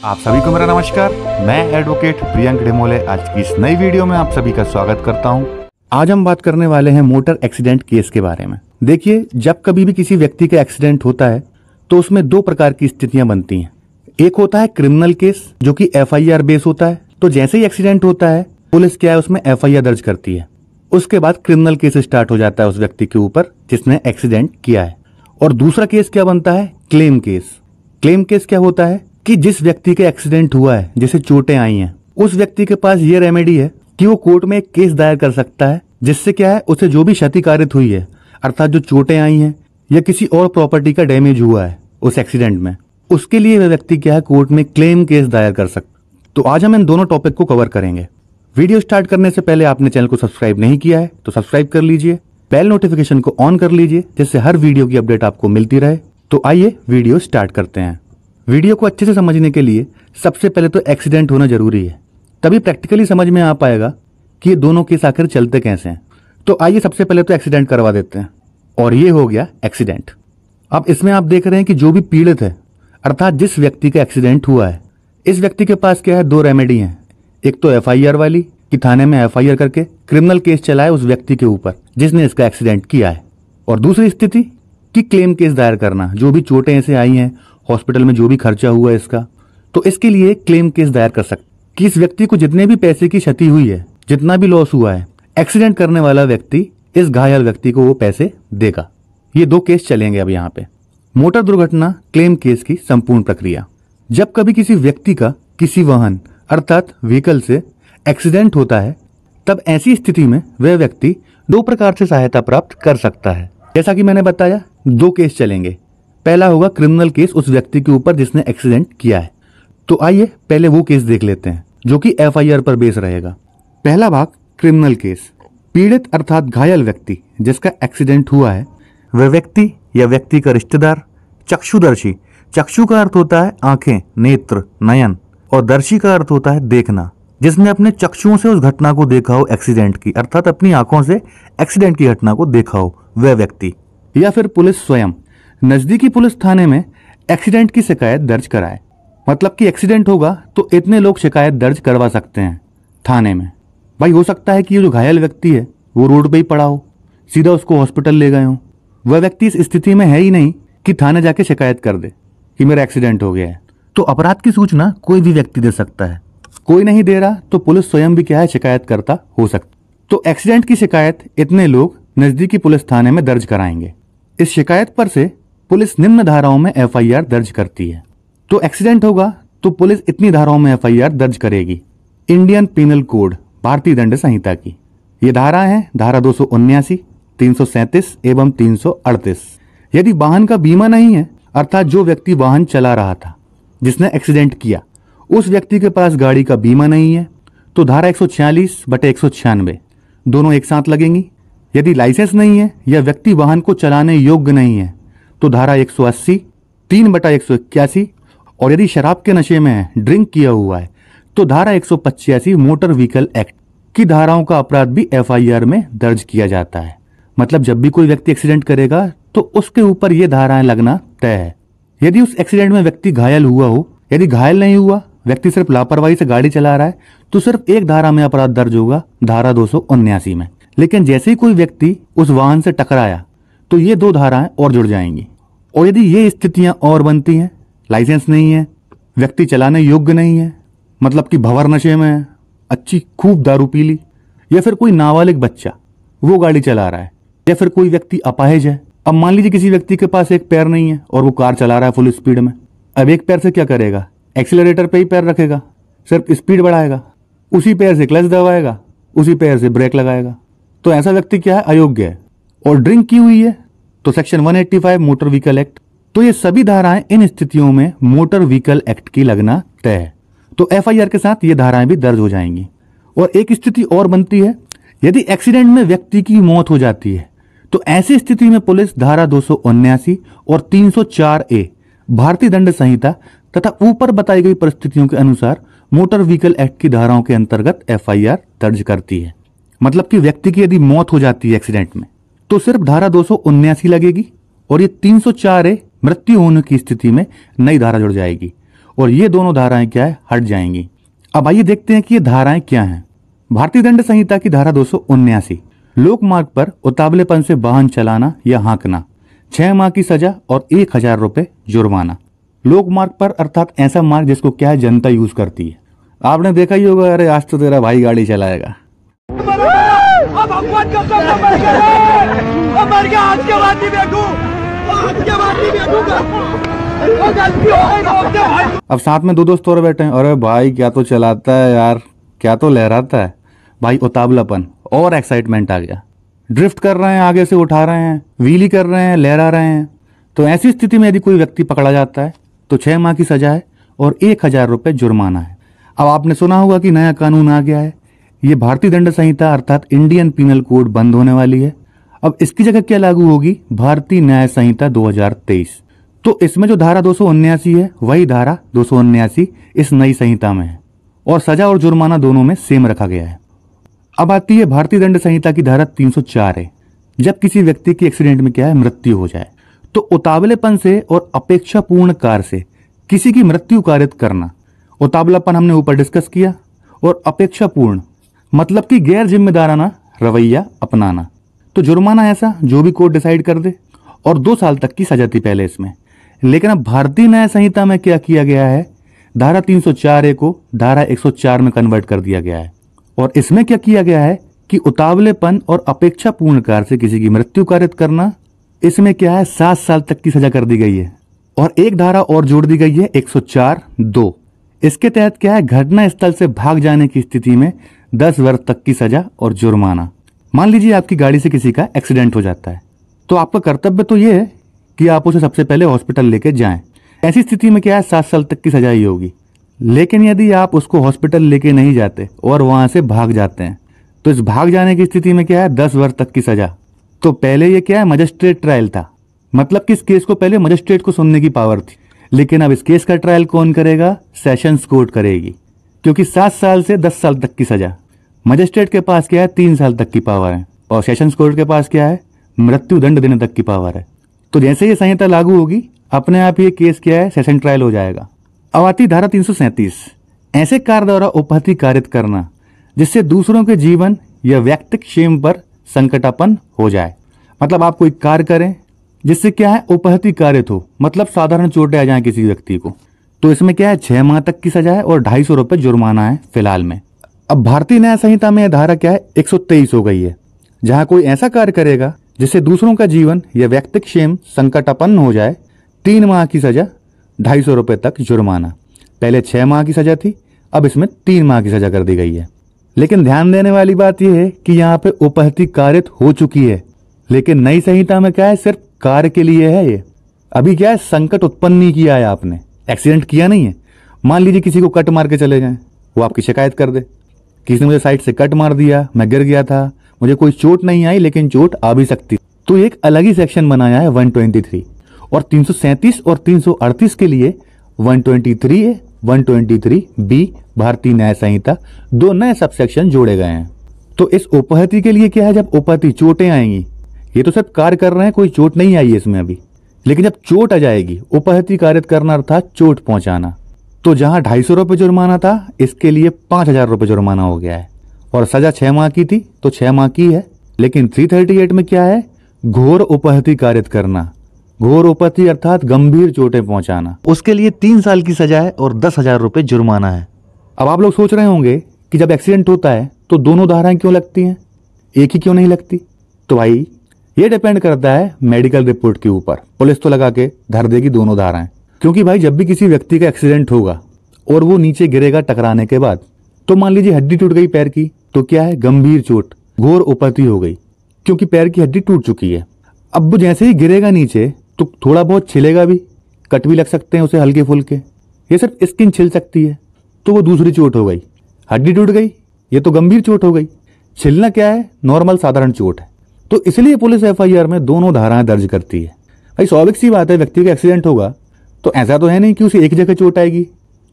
आप सभी को मेरा नमस्कार। मैं एडवोकेट प्रियंक डेमोले आज की इस नई वीडियो में आप सभी का स्वागत करता हूं। आज हम बात करने वाले हैं मोटर एक्सीडेंट केस के बारे में। देखिए, जब कभी भी किसी व्यक्ति का एक्सीडेंट होता है तो उसमें दो प्रकार की स्थितियां बनती हैं। एक होता है क्रिमिनल केस, जो कि FIR बेस होता है। तो जैसे ही एक्सीडेंट होता है पुलिस क्या है उसमें FIR दर्ज करती है। उसके बाद क्रिमिनल केस स्टार्ट हो जाता है उस व्यक्ति के ऊपर जिसने एक्सीडेंट किया है। और दूसरा केस क्या बनता है, क्लेम केस। क्लेम केस क्या होता है कि जिस व्यक्ति का एक्सीडेंट हुआ है, जिसे चोटें आई हैं, उस व्यक्ति के पास ये रेमेडी है कि वो कोर्ट में एक केस दायर कर सकता है, जिससे क्या है उसे जो भी क्षति कारित हुई है, अर्थात जो चोटें आई हैं या किसी और प्रॉपर्टी का डैमेज हुआ है उस एक्सीडेंट में, उसके लिए वह व्यक्ति क्या है कोर्ट में क्लेम केस दायर कर सकता। तो आज हम इन दोनों टॉपिक को कवर करेंगे। वीडियो स्टार्ट करने से पहले आपने चैनल को सब्सक्राइब नहीं किया है तो सब्सक्राइब कर लीजिए, बेल नोटिफिकेशन को ऑन कर लीजिए जिससे हर वीडियो की अपडेट आपको मिलती रहे। तो आइए वीडियो स्टार्ट करते हैं। वीडियो को अच्छे से समझने के लिए सबसे पहले तो एक्सीडेंट होना जरूरी है, तभी प्रैक्टिकली समझ में आ पाएगा कि ये दोनों केस आखिर चलते कैसे हैं। तो आइए सबसे पहले तो एक्सीडेंट करवा देते हैं। और ये हो गया एक्सीडेंट। अब इसमें आप देख रहे हैं कि जो भी पीड़ित है, अर्थात जिस व्यक्ति का एक्सीडेंट हुआ है, इस व्यक्ति के पास क्या है, दो रेमेडी हैं। एक तो FIR वाली कि थाने में FIR करके क्रिमिनल केस चलाए उस व्यक्ति के ऊपर जिसने इसका एक्सीडेंट किया है, और दूसरी स्थिति कि क्लेम केस दायर करना, जो भी चोटें ऐसे आई हैं, हॉस्पिटल में जो भी खर्चा हुआ है इसका, तो इसके लिए क्लेम केस दायर कर सकते कि इस व्यक्ति को जितने भी पैसे की क्षति हुई है, जितना भी लॉस हुआ है, एक्सीडेंट करने वाला व्यक्ति इस घायल व्यक्ति को वो पैसे देगा। ये दो केस चलेंगे अब यहाँ पे। मोटर दुर्घटना क्लेम केस की संपूर्ण प्रक्रिया। जब कभी किसी व्यक्ति का किसी वाहन अर्थात व्हीकल से एक्सीडेंट होता है, तब ऐसी स्थिति में वह व्यक्ति दो प्रकार से सहायता प्राप्त कर सकता है। जैसा कि मैंने बताया, दो केस चलेंगे। पहला होगा क्रिमिनल केस उस व्यक्ति के ऊपर जिसने एक्सीडेंट किया है। तो आइए पहले वो केस देख लेते हैं जो कि FIR पर बेस रहेगा। पहला भाग, क्रिमिनल केस। पीड़ित अर्थात घायल व्यक्ति जिसका एक्सीडेंट हुआ है, वह व्यक्ति या व्यक्ति का रिश्तेदार चक्षुदर्शी, चक्षु का अर्थ होता है आंखें, नेत्र, नयन, और दर्शी का अर्थ होता है देखना, जिसने अपने चक्षुओं से उस घटना को देखा हो एक्सीडेंट की, अर्थात अपनी आंखों से एक्सीडेंट की घटना को देखा हो वह व्यक्ति। या फिर पुलिस स्वयं नजदीकी पुलिस थाने में एक्सीडेंट की शिकायत दर्ज कराए। मतलब कि एक्सीडेंट होगा तो इतने लोग शिकायत दर्ज करवा सकते हैं थाने में। भाई हो सकता है कि ये जो घायल व्यक्ति है वो रोड पे ही पड़ा हो, सीधा उसको हॉस्पिटल ले गए हो। वह व्यक्ति इस स्थिति में है ही नहीं कि थाने जाके शिकायत कर दे कि मेरा एक्सीडेंट हो गया है। तो अपराध की सूचना कोई भी व्यक्ति दे सकता है। कोई नहीं दे रहा तो पुलिस स्वयं भी क्या है, शिकायत करता हो सकता। तो एक्सीडेंट की शिकायत इतने लोग नजदीकी पुलिस थाने में दर्ज कराएंगे। इस शिकायत पर से पुलिस निम्न धाराओं में FIR दर्ज करती है। तो एक्सीडेंट होगा तो पुलिस इतनी धाराओं में FIR दर्ज करेगी। इंडियन पीनल कोड, भारतीय दंड संहिता की ये धारा है, धारा 279, 337 एवं 338। यदि वाहन का बीमा नहीं है, अर्थात जो व्यक्ति वाहन चला रहा था जिसने एक्सीडेंट किया, उस व्यक्ति के पास गाड़ी का बीमा नहीं है, तो धारा 146/196 दोनों एक साथ लगेंगी। यदि लाइसेंस नहीं है या व्यक्ति वाहन को चलाने योग्य नहीं है तो धारा 180, 3/181, और यदि शराब के नशे में है, ड्रिंक किया हुआ है, तो धारा 185 मोटर व्हीकल एक्ट की धाराओं का अपराध भी FIR में दर्ज किया जाता है। मतलब जब भी कोई व्यक्ति एक्सीडेंट करेगा तो उसके ऊपर ये धाराएं लगना तय है। यदि उस एक्सीडेंट में व्यक्ति घायल हुआ हो, यदि घायल नहीं हुआ, व्यक्ति सिर्फ लापरवाही से गाड़ी चला रहा है, तो सिर्फ एक धारा में अपराध दर्ज होगा, धारा 279 में। लेकिन जैसे ही कोई व्यक्ति उस वाहन से टकराया तो ये दो धाराएं और जुड़ जाएंगी। और यदि ये स्थितियां और बनती हैं, लाइसेंस नहीं है, व्यक्ति चलाने योग्य नहीं है, मतलब कि भंवर नशे में है, अच्छी खूब दारू पी ली, या फिर कोई नाबालिग बच्चा वो गाड़ी चला रहा है, या फिर कोई व्यक्ति अपाहिज है। अब मान लीजिए किसी व्यक्ति के पास एक पैर नहीं है और वो कार चला रहा है फुल स्पीड में। अब एक पैर से क्या करेगा, एक्सीलरेटर पे ही पैर रखेगा, सिर्फ स्पीड बढ़ाएगा, उसी पैर से क्लच दबाएगा, उसी पैर से ब्रेक लगाएगा, तो ऐसा व्यक्ति क्या है, अयोग्य है। और ड्रिंक की हुई है तो सेक्शन 185 मोटर व्हीकल एक्ट। तो ये सभी धाराएं इन स्थितियों में मोटर व्हीकल एक्ट की लगना तय है। तो FIR के साथ ये धाराएं भी दर्ज हो जाएंगी। और एक स्थिति और बनती है, यदि एक्सीडेंट में व्यक्ति की मौत हो जाती है तो ऐसी स्थिति में पुलिस धारा 279 और 304A भारतीय दंड संहिता तथा ऊपर बताई गई परिस्थितियों के अनुसार मोटर व्हीकल एक्ट की धाराओं के अंतर्गत FIR दर्ज करती है। मतलब कि व्यक्ति की यदि मौत हो जाती है एक्सीडेंट में तो सिर्फ धारा 279 लगेगी, और ये 304A मृत्यु होने की स्थिति में नई धारा जुड़ जाएगी। और ये दोनों धाराएं क्या है, हट जाएंगी। अब आइए देखते हैं कि ये धाराएं क्या हैं। भारतीय दंड संहिता की धारा 279, लोक मार्ग पर उतावलेपन से वाहन चलाना या हाँकना, 6 माह की सजा और 1000 रुपए जुर्माना। लोक मार्ग पर अर्थात ऐसा मार्ग जिसको क्या है, जनता यूज करती है। आपने देखा ही होगा, अरे आज तो तेरा भाई गाड़ी चलाएगा। अब साथ में 2 दोस्त और बैठे हैं, अरे भाई क्या तो चलाता है यार, क्या तो लहराता है। भाई उतावलापन और एक्साइटमेंट आ गया, ड्रिफ्ट कर रहे हैं, आगे से उठा रहे हैं, व्हीली कर रहे हैं, लहरा रहे हैं। तो ऐसी स्थिति में यदि कोई व्यक्ति पकड़ा जाता है तो 6 माह की सजा है और 1000 रुपए जुर्माना है। अब आपने सुना होगा कि नया कानून आ गया है, ये भारतीय दंड संहिता अर्थात इंडियन पीनल कोड बंद होने वाली है। अब इसकी जगह क्या लागू होगी, भारतीय न्याय संहिता 2023। तो इसमें जो धारा 279 है वही धारा 279 इस नई संहिता में है और सजा और जुर्माना दोनों में सेम रखा गया है। अब आती है भारतीय दंड संहिता की धारा 304 है, जब किसी व्यक्ति की एक्सीडेंट में क्या है, मृत्यु हो जाए तो उतावलेपन से और अपेक्षापूर्ण कार से किसी की मृत्यु कारित करना। उतावलापन हमने ऊपर डिस्कस किया और अपेक्षापूर्ण मतलब कि गैर जिम्मेदाराना रवैया अपनाना। तो जुर्माना ऐसा जो भी कोर्ट डिसाइड कर दे और 2 साल तक की सजा थी पहले इसमें। लेकिन अब भारतीय न्याय संहिता में क्या किया गया है, धारा 304A को धारा 104 में कन्वर्ट कर दिया गया है और इसमें क्या किया गया है कि उतावलेपन और अपेक्षापूर्ण कार से किसी की मृत्यु कारित करना, इसमें क्या है 7 साल तक की सजा कर दी गई है। और एक धारा और जोड़ दी गई है 104(2). इसके तहत क्या है, घटना स्थल से भाग जाने की स्थिति में 10 वर्ष तक की सजा और जुर्माना। मान लीजिए आपकी गाड़ी से किसी का एक्सीडेंट हो जाता है तो आपका कर्तव्य तो ये है कि आप उसे सबसे पहले हॉस्पिटल लेके जाएं। ऐसी स्थिति में क्या है 7 साल तक की सजा ही होगी। लेकिन यदि आप उसको हॉस्पिटल लेके नहीं जाते और वहां से भाग जाते हैं तो इस भाग जाने की स्थिति में क्या है 10 वर्ष तक की सजा। तो पहले ये क्या है, मजिस्ट्रेट ट्रायल था, मतलब कि इस केस को पहले मजिस्ट्रेट को सुनने की पावर थी। लेकिन अब इस केस का ट्रायल कौन करेगा, सेशंस कोर्ट करेगी, क्योंकि 7 साल से 10 साल तक की सजा। मजिस्ट्रेट के पास क्या है 3 साल तक की पावर है और सेशंस कोर्ट के पास क्या है, मृत्यु दंड देने तक की पावर है। तो जैसे ये संहिता लागू होगी अपने आप ये केस क्या है, सेशन ट्रायल हो जाएगा। अब आती धारा 337, ऐसे कार द्वारा उपहति कारित करना जिससे दूसरों के जीवन या व्यक्तिगत क्षेम पर संकटापन्न हो जाए। मतलब आप कोई कार्य करें जिससे क्या है उपहति कारित हो, मतलब साधारण चोटें आ जाए किसी व्यक्ति को, तो इसमें क्या है 6 माह तक की सजा है और 250 रुपए जुर्माना है फिलहाल में। अब भारतीय न्याय संहिता में धारा क्या है 123 हो गई है, जहां कोई ऐसा कार्य करेगा जिससे दूसरों का जीवन या व्यक्तिगत क्षेम संकटापन्न हो जाए, 3 माह की सजा, 250 रुपए तक जुर्माना। पहले 6 माह की सजा थी, अब इसमें 3 माह की सजा कर दी गई है। लेकिन ध्यान देने वाली बात यह है कि यहाँ पे उपहति कारित हो चुकी है, लेकिन नई संहिता में क्या है सिर्फ कार्य के लिए है। ये अभी क्या है संकट उत्पन्न नहीं किया है, आपने एक्सीडेंट किया नहीं है। मान लीजिए किसी को कट मार के चले जाएं, वो आपकी शिकायत कर दे, किसी ने मुझे साइड से कट मार दिया, मैं गिर गया था, मुझे कोई चोट नहीं आई लेकिन चोट आ भी सकती, तो एक अलग ही सेक्शन बनाया है 123 और 337 और 338 के लिए 123 है, 123B भारतीय न्याय संहिता 2 नए सब सेक्शन जोड़े गए हैं। तो इस उपहति के लिए क्या है, जब उपहति चोटें आएंगी, ये तो सिर्फ कार्य कर रहे हैं, कोई चोट नहीं आई है इसमें अभी, लेकिन जब चोट आ जाएगी, उपहति कारित करना अर्थात चोट पहुंचाना, तो जहां 250 रुपए जुर्माना था इसके लिए 5000 रुपए जुर्माना हो गया है और सजा 6 माह की थी तो 6 माह की है। लेकिन 338 में क्या है, घोर उपहति कारित करना, घोर उपहति अर्थात गंभीर चोटें पहुंचाना, उसके लिए 3 साल की सजा है और 10,000 रुपए जुर्माना है। अब आप लोग सोच रहे होंगे कि जब एक्सीडेंट होता है तो दोनों धाराएं क्यों लगती हैं, एक ही क्यों नहीं लगती। तो भाई ये डिपेंड करता है मेडिकल रिपोर्ट के ऊपर, पुलिस तो लगा के धर देगी दोनों धाराएं, क्योंकि भाई जब भी किसी व्यक्ति का एक्सीडेंट होगा और वो नीचे गिरेगा टकराने के बाद, तो मान लीजिए हड्डी टूट गई पैर की, तो क्या है गंभीर चोट, घोर उपहति हो गई, क्योंकि पैर की हड्डी टूट चुकी है। अब वो जैसे ही गिरेगा नीचे तो थोड़ा बहुत छिलेगा भी, कट भी लग सकते हैं उसे हल्के फुल्के, ये सिर्फ स्किन छिल सकती है, तो वो दूसरी चोट हो गई। हड्डी टूट गई, ये तो गंभीर चोट हो गई, छिलना क्या है नॉर्मल साधारण चोट है। तो इसलिए पुलिस FIR में दोनों धाराएं दर्ज करती है। भाई स्वाभाविक सी बात है, व्यक्ति का एक्सीडेंट होगा तो ऐसा तो है नहीं कि उसे एक जगह चोट आएगी,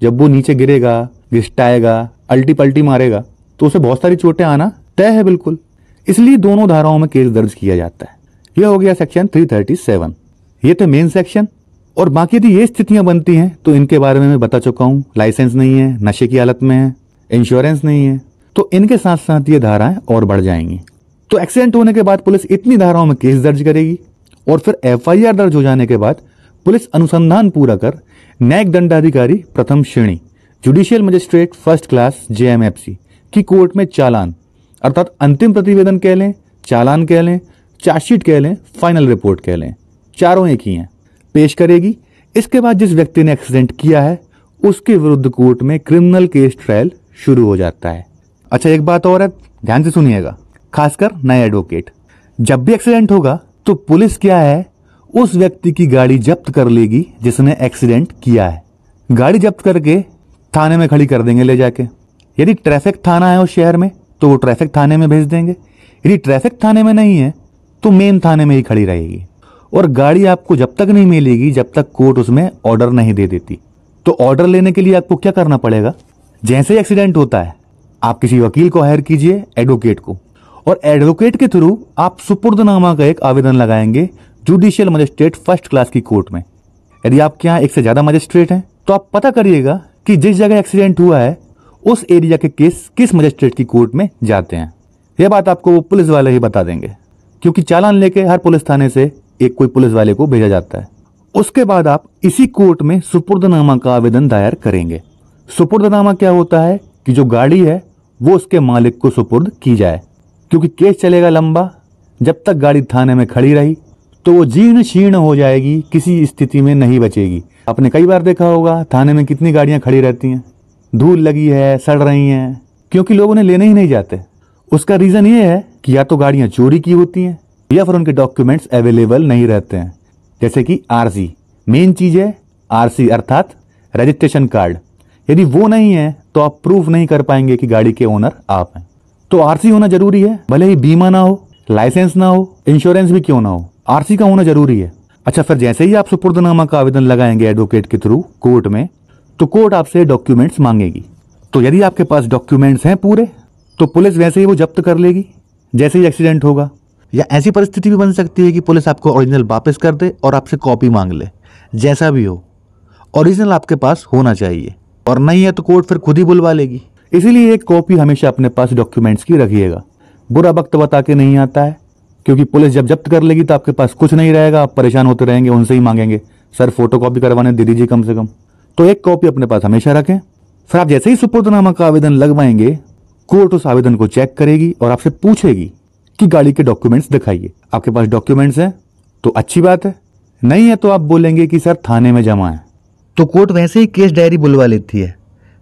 जब वो नीचे गिरेगा, घिसटाएगा, अल्टी पल्टी मारेगा तो उसे बहुत सारी चोटें आना तय है बिल्कुल, इसलिए दोनों धाराओं में केस दर्ज किया जाता है। यह हो गया सेक्शन 337। ये थे मेन सेक्शन और बाकी यदि ये स्थितियां बनती हैं तो इनके बारे में मैं बता चुका हूं। लाइसेंस नहीं है, नशे की हालत में है, इंश्योरेंस नहीं है, तो इनके साथ साथ ये धाराएं और बढ़ जाएंगी। तो एक्सीडेंट होने के बाद पुलिस इतनी धाराओं में केस दर्ज करेगी और फिर FIR दर्ज हो जाने के बाद पुलिस अनुसंधान पूरा कर न्यायिक दंडाधिकारी प्रथम श्रेणी judicial magistrate first class JMFC की कोर्ट में चालान अर्थात अंतिम प्रतिवेदन कह लें, चालान कह लें, चार्जशीट कह लें, फाइनल रिपोर्ट कह लें, चारों एक ही हैं, पेश करेगी। इसके बाद जिस व्यक्ति ने एक्सीडेंट किया है उसके विरुद्ध कोर्ट में क्रिमिनल केस ट्रायल शुरू हो जाता है। अच्छा, एक बात और है, ध्यान से सुनिएगा, खासकर नए एडवोकेट, जब भी एक्सीडेंट होगा तो पुलिस क्या है, उस व्यक्ति की गाड़ी जब्त कर लेगी जिसने एक्सीडेंट किया है। गाड़ी जब्त करके थाने में खड़ी कर देंगे ले जाके। यदि ट्रैफिक थाना है उस शहर में तो वो ट्रैफिक थाने में भेज देंगे, यदि ट्रैफिक थाने में नहीं है तो मेन थाने में ही खड़ी रहेगी। और गाड़ी आपको जब तक नहीं मिलेगी जब तक कोर्ट उसमें ऑर्डर नहीं दे देती। तो ऑर्डर लेने के लिए आपको क्या करना पड़ेगा, जैसे ही एक्सीडेंट होता है आप किसी वकील को हायर कीजिए, एडवोकेट को, और एडवोकेट के थ्रू आप सुपुर्दनामा का एक आवेदन लगाएंगे जुडिशियल मजिस्ट्रेट फर्स्ट क्लास की कोर्ट में। यदि आपके यहाँ एक से ज्यादा मजिस्ट्रेट हैं तो आप पता करिएगा कि जिस जगह एक्सीडेंट हुआ है उस एरिया के केस किस मजिस्ट्रेट की कोर्ट में जाते हैं। यह बात आपको वो पुलिस वाले ही बता देंगे, क्योंकि चालान लेके हर पुलिस थाने से एक कोई पुलिस वाले को भेजा जाता है। उसके बाद आप इसी कोर्ट में सुपुर्दनामा का आवेदन दायर करेंगे। सुपुर्दनामा क्या होता है कि जो गाड़ी है वो उसके मालिक को सुपुर्द की जाए, क्योंकि केस चलेगा लंबा। जब तक गाड़ी थाने में खड़ी रही तो वो जीर्ण शीर्ण हो जाएगी, किसी स्थिति में नहीं बचेगी। आपने कई बार देखा होगा थाने में कितनी गाड़ियां खड़ी रहती हैं, धूल लगी है, सड़ रही हैं, क्योंकि लोग उन्हें लेने ही नहीं जाते। उसका रीजन ये है कि या तो गाड़ियां चोरी की होती हैं या फिर उनके डॉक्यूमेंट्स अवेलेबल नहीं रहते हैं, जैसे कि RC। मेन चीज है RC अर्थात रजिस्ट्रेशन कार्ड। यदि वो नहीं है तो आप प्रूफ नहीं कर पाएंगे कि गाड़ी के ओनर आप हैं। तो RC होना जरूरी है, भले ही बीमा ना हो, लाइसेंस ना हो, इंश्योरेंस भी क्यों ना हो, RC का होना जरूरी है। अच्छा, फिर जैसे ही आप सुपुर्दनामा का आवेदन लगाएंगे एडवोकेट के थ्रू कोर्ट में, तो कोर्ट आपसे डॉक्यूमेंट्स मांगेगी। तो यदि आपके पास डॉक्यूमेंट्स हैं पूरे तो पुलिस वैसे ही वो जब्त कर लेगी जैसे ही एक्सीडेंट होगा। या ऐसी परिस्थिति भी बन सकती है कि पुलिस आपको ओरिजिनल वापस कर दे और आपसे कॉपी मांग ले। जैसा भी हो, ओरिजिनल आपके पास होना चाहिए, और नहीं है तो कोर्ट फिर खुद ही बुलवा लेगी। इसीलिए एक कॉपी हमेशा अपने पास डॉक्यूमेंट्स की रखिएगा। बुरा वक्त बता के नहीं आता है, क्योंकि पुलिस जब जब्त कर लेगी तो आपके पास कुछ नहीं रहेगा, आप परेशान होते रहेंगे, उनसे ही मांगेंगे सर फोटो कॉपी करवाने दे दीजिए कम से कम। तो एक कॉपी अपने पास हमेशा रखें। फिर आप जैसे ही सुपुर्दनामा का आवेदन लगवाएंगे, कोर्ट उस आवेदन को चेक करेगी और आपसे पूछेगी कि गाड़ी के डॉक्यूमेंट्स दिखाइए। आपके पास डॉक्यूमेंट्स हैं तो अच्छी बात है, नहीं है तो आप बोलेंगे कि सर थाने में जमा है। तो कोर्ट वैसे ही केस डायरी बुलवा लेती है।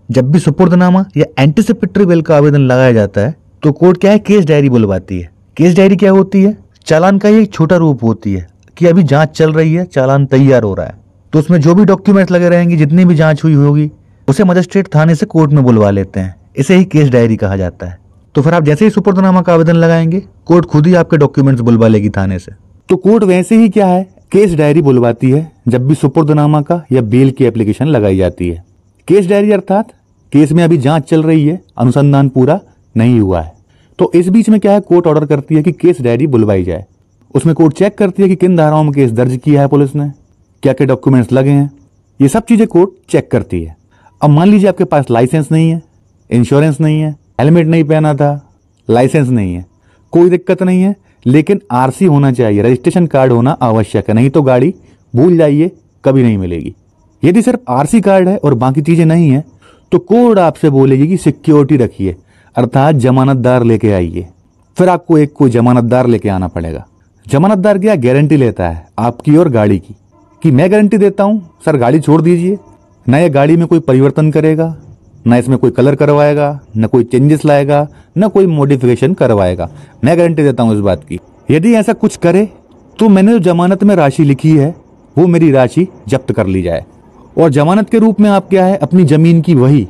जब भी सुपुर्दनामा या एंटीसिपेटरी बेल का आवेदन लगाया जाता है तो कोर्ट क्या है, केस डायरी बुलवाती है। केस डायरी क्या होती है, चालान का ही एक छोटा रूप होती है कि अभी जांच चल रही है, चालान तैयार हो रहा है, तो उसमें जो भी डॉक्यूमेंट्स लगे रहेंगे, जितनी भी जांच हुई होगी, उसे मजिस्ट्रेट थाने से कोर्ट में बुलवा लेते हैं। इसे ही केस डायरी कहा जाता है। तो फिर आप जैसे ही सुपुर्दनामा का आवेदन लगाएंगे, कोर्ट खुद ही आपके डॉक्यूमेंट्स बुलवा लेगी थाने से। तो कोर्ट वैसे ही क्या है, केस डायरी बुलवाती है जब भी सुपुर्दनामा का या बेल की एप्लीकेशन लगाई जाती है। केस डायरी अर्थात केस में अभी जांच चल रही है, अनुसंधान पूरा नहीं हुआ है, तो इस बीच में क्या है, कोर्ट ऑर्डर करती है कि केस डायरी बुलवाई जाए। उसमें कोर्ट चेक करती है कि किन धाराओं में केस दर्ज किया है पुलिस ने, क्या क्या डॉक्यूमेंट्स लगे हैं, ये सब चीजें कोर्ट चेक करती है। अब मान लीजिए आपके पास लाइसेंस नहीं है, इंश्योरेंस नहीं है, हेलमेट नहीं पहना था, लाइसेंस नहीं है, कोई दिक्कत नहीं है, लेकिन RC होना चाहिए, रजिस्ट्रेशन कार्ड होना आवश्यक है, नहीं तो गाड़ी भूल जाइए, कभी नहीं मिलेगी। यदि सिर्फ RC कार्ड है और बाकी चीजें नहीं है तो कोर्ट आपसे बोलेगी कि सिक्योरिटी रखिए, अर्थात जमानतदार लेके आइए। फिर आपको एक कोई जमानतदार लेके आना पड़ेगा। जमानतदार क्या गारंटी लेता है आपकी और गाड़ी की, कि मैं गारंटी देता हूं सर गाड़ी छोड़ दीजिए, न ये गाड़ी में कोई परिवर्तन करेगा, न इसमें कोई कलर करवाएगा, न कोई चेंजेस लाएगा, न कोई मॉडिफिकेशन करवाएगा, मैं गारंटी देता हूं इस बात की। यदि ऐसा कुछ करे तो मैंने जो जमानत में राशि लिखी है वो मेरी राशि जब्त कर ली जाए। और जमानत के रूप में आप क्या है, अपनी जमीन की वही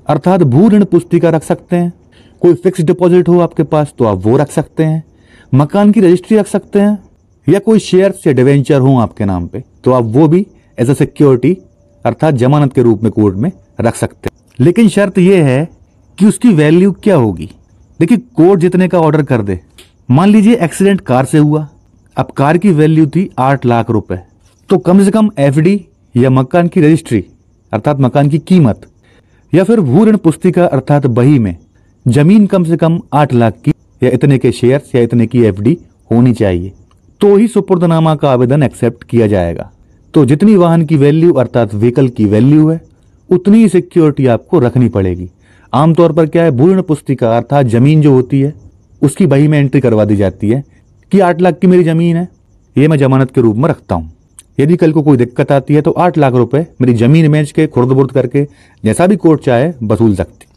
अर्थात भू ऋण पुस्तिका रख सकते हैं। कोई फिक्स डिपॉजिट हो आपके पास तो आप वो रख सकते हैं, मकान की रजिस्ट्री रख सकते हैं, या कोई शेयर्स या डिवेंचर हो आपके नाम पे तो आप वो भी एज अ सिक्योरिटी अर्थात जमानत के रूप में कोर्ट में रख सकते हैं। लेकिन शर्त यह है कि उसकी वैल्यू क्या होगी। देखिए, कोर्ट जितने का ऑर्डर कर दे, मान लीजिए एक्सीडेंट कार से हुआ, अब कार की वैल्यू थी 8 लाख रुपए, तो कम से कम FD या मकान की रजिस्ट्री अर्थात मकान की कीमत, या फिर भू ऋण पुस्तिका अर्थात बही में जमीन कम से कम 8 लाख की या इतने के शेयर्स या इतने की एफडी होनी चाहिए, तो ही सुपुर्दनामा का आवेदन एक्सेप्ट किया जाएगा। तो जितनी वाहन की वैल्यू अर्थात व्हीकल की वैल्यू है उतनी ही सिक्योरिटी आपको रखनी पड़ेगी। आमतौर पर क्या है, भू ऋण पुस्तिका अर्थात जमीन जो होती है उसकी बही में एंट्री करवा दी जाती है कि 8 लाख की मेरी जमीन है, ये मैं जमानत के रूप में रखता हूँ। यदि कल को कोई दिक्कत आती है तो 8 लाख रुपए मेरी जमीन बेच के खुर्द बुर्द करके जैसा भी कोर्ट चाहे वसूल सकती।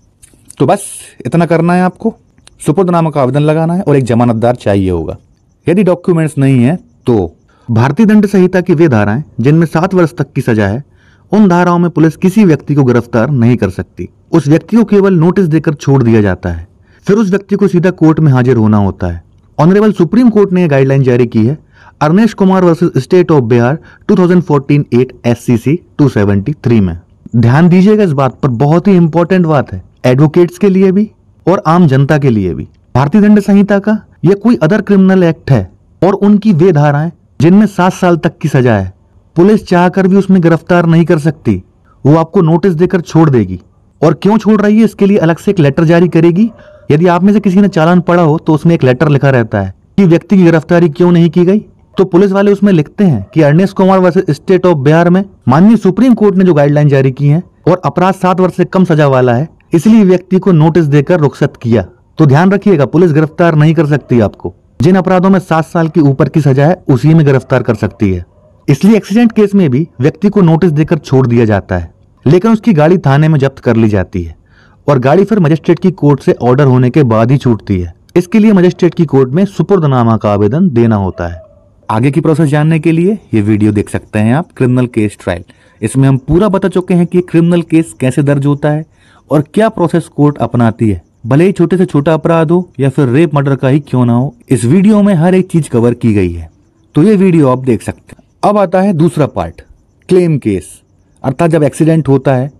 तो बस इतना करना है आपको, सुपुर्दनामा का आवेदन लगाना है और एक जमानतदार चाहिए होगा। यदि डॉक्यूमेंट्स नहीं है तो भारतीय दंड संहिता की वे धाराएं जिनमें 7 वर्ष तक की सजा है, उन धाराओं में पुलिस किसी व्यक्ति को गिरफ्तार नहीं कर सकती। उस व्यक्ति को केवल नोटिस देकर छोड़ दिया जाता है, फिर उस व्यक्ति को सीधा कोर्ट में हाजिर होना होता है। ऑनरेबल सुप्रीम कोर्ट ने यह गाइडलाइन जारी की है Arnesh Kumar versus state of Bihar 2014 8 SCC 273 में। ध्यान दीजिएगा इस बात पर, बहुत ही इंपॉर्टेंट बात है एडवोकेट्स के लिए भी और आम जनता के लिए भी। भारतीय दंड संहिता का यह कोई अदर क्रिमिनल एक्ट है और उनकी वे धाराएं जिनमें 7 साल तक की सजा है, पुलिस चाहकर भी उसमें गिरफ्तार नहीं कर सकती, वो आपको नोटिस देकर छोड़ देगी। और क्यों छोड़ रही है इसके लिए अलग से एक लेटर जारी करेगी। यदि आप में से किसी ने चालान पढ़ा हो तो उसमें एक लेटर लिखा रहता है कि व्यक्ति की गिरफ्तारी क्यों नहीं की गई, तो पुलिस वाले उसमें लिखते हैं कि Arnesh Kumar versus state of Bihar में माननीय सुप्रीम कोर्ट ने जो गाइडलाइन जारी की है और अपराध 7 वर्ष से कम सजा वाला है, इसलिए व्यक्ति को नोटिस देकर रुखसत किया। तो ध्यान रखिएगा, पुलिस गिरफ्तार नहीं कर सकती आपको। जिन अपराधों में 7 साल की ऊपर की सजा है उसी में गिरफ्तार कर सकती है। इसलिए एक्सीडेंट केस में भी व्यक्ति को नोटिस देकर छोड़ दिया जाता है, लेकिन उसकी गाड़ी थाने में जब्त कर ली जाती है और गाड़ी फिर मजिस्ट्रेट की कोर्ट से ऑर्डर होने के बाद ही छूटती है। इसके लिए मजिस्ट्रेट की कोर्ट में सुपुर्दनामा का आवेदन देना होता है। आगे की प्रोसेस जानने के लिए ये वीडियो देख सकते हैं आप, क्रिमिनल केस ट्रायल। इसमें हम पूरा बता चुके हैं कि क्रिमिनल केस कैसे दर्ज होता है और क्या प्रोसेस कोर्ट अपनाती है, भले ही छोटे से छोटा अपराध हो या फिर रेप मर्डर का ही क्यों ना हो। इस वीडियो में हर एक चीज कवर की गई है, तो ये वीडियो आप देख सकते हैं। अब आता है दूसरा पार्ट, क्लेम केस, अर्थात जब एक्सीडेंट होता है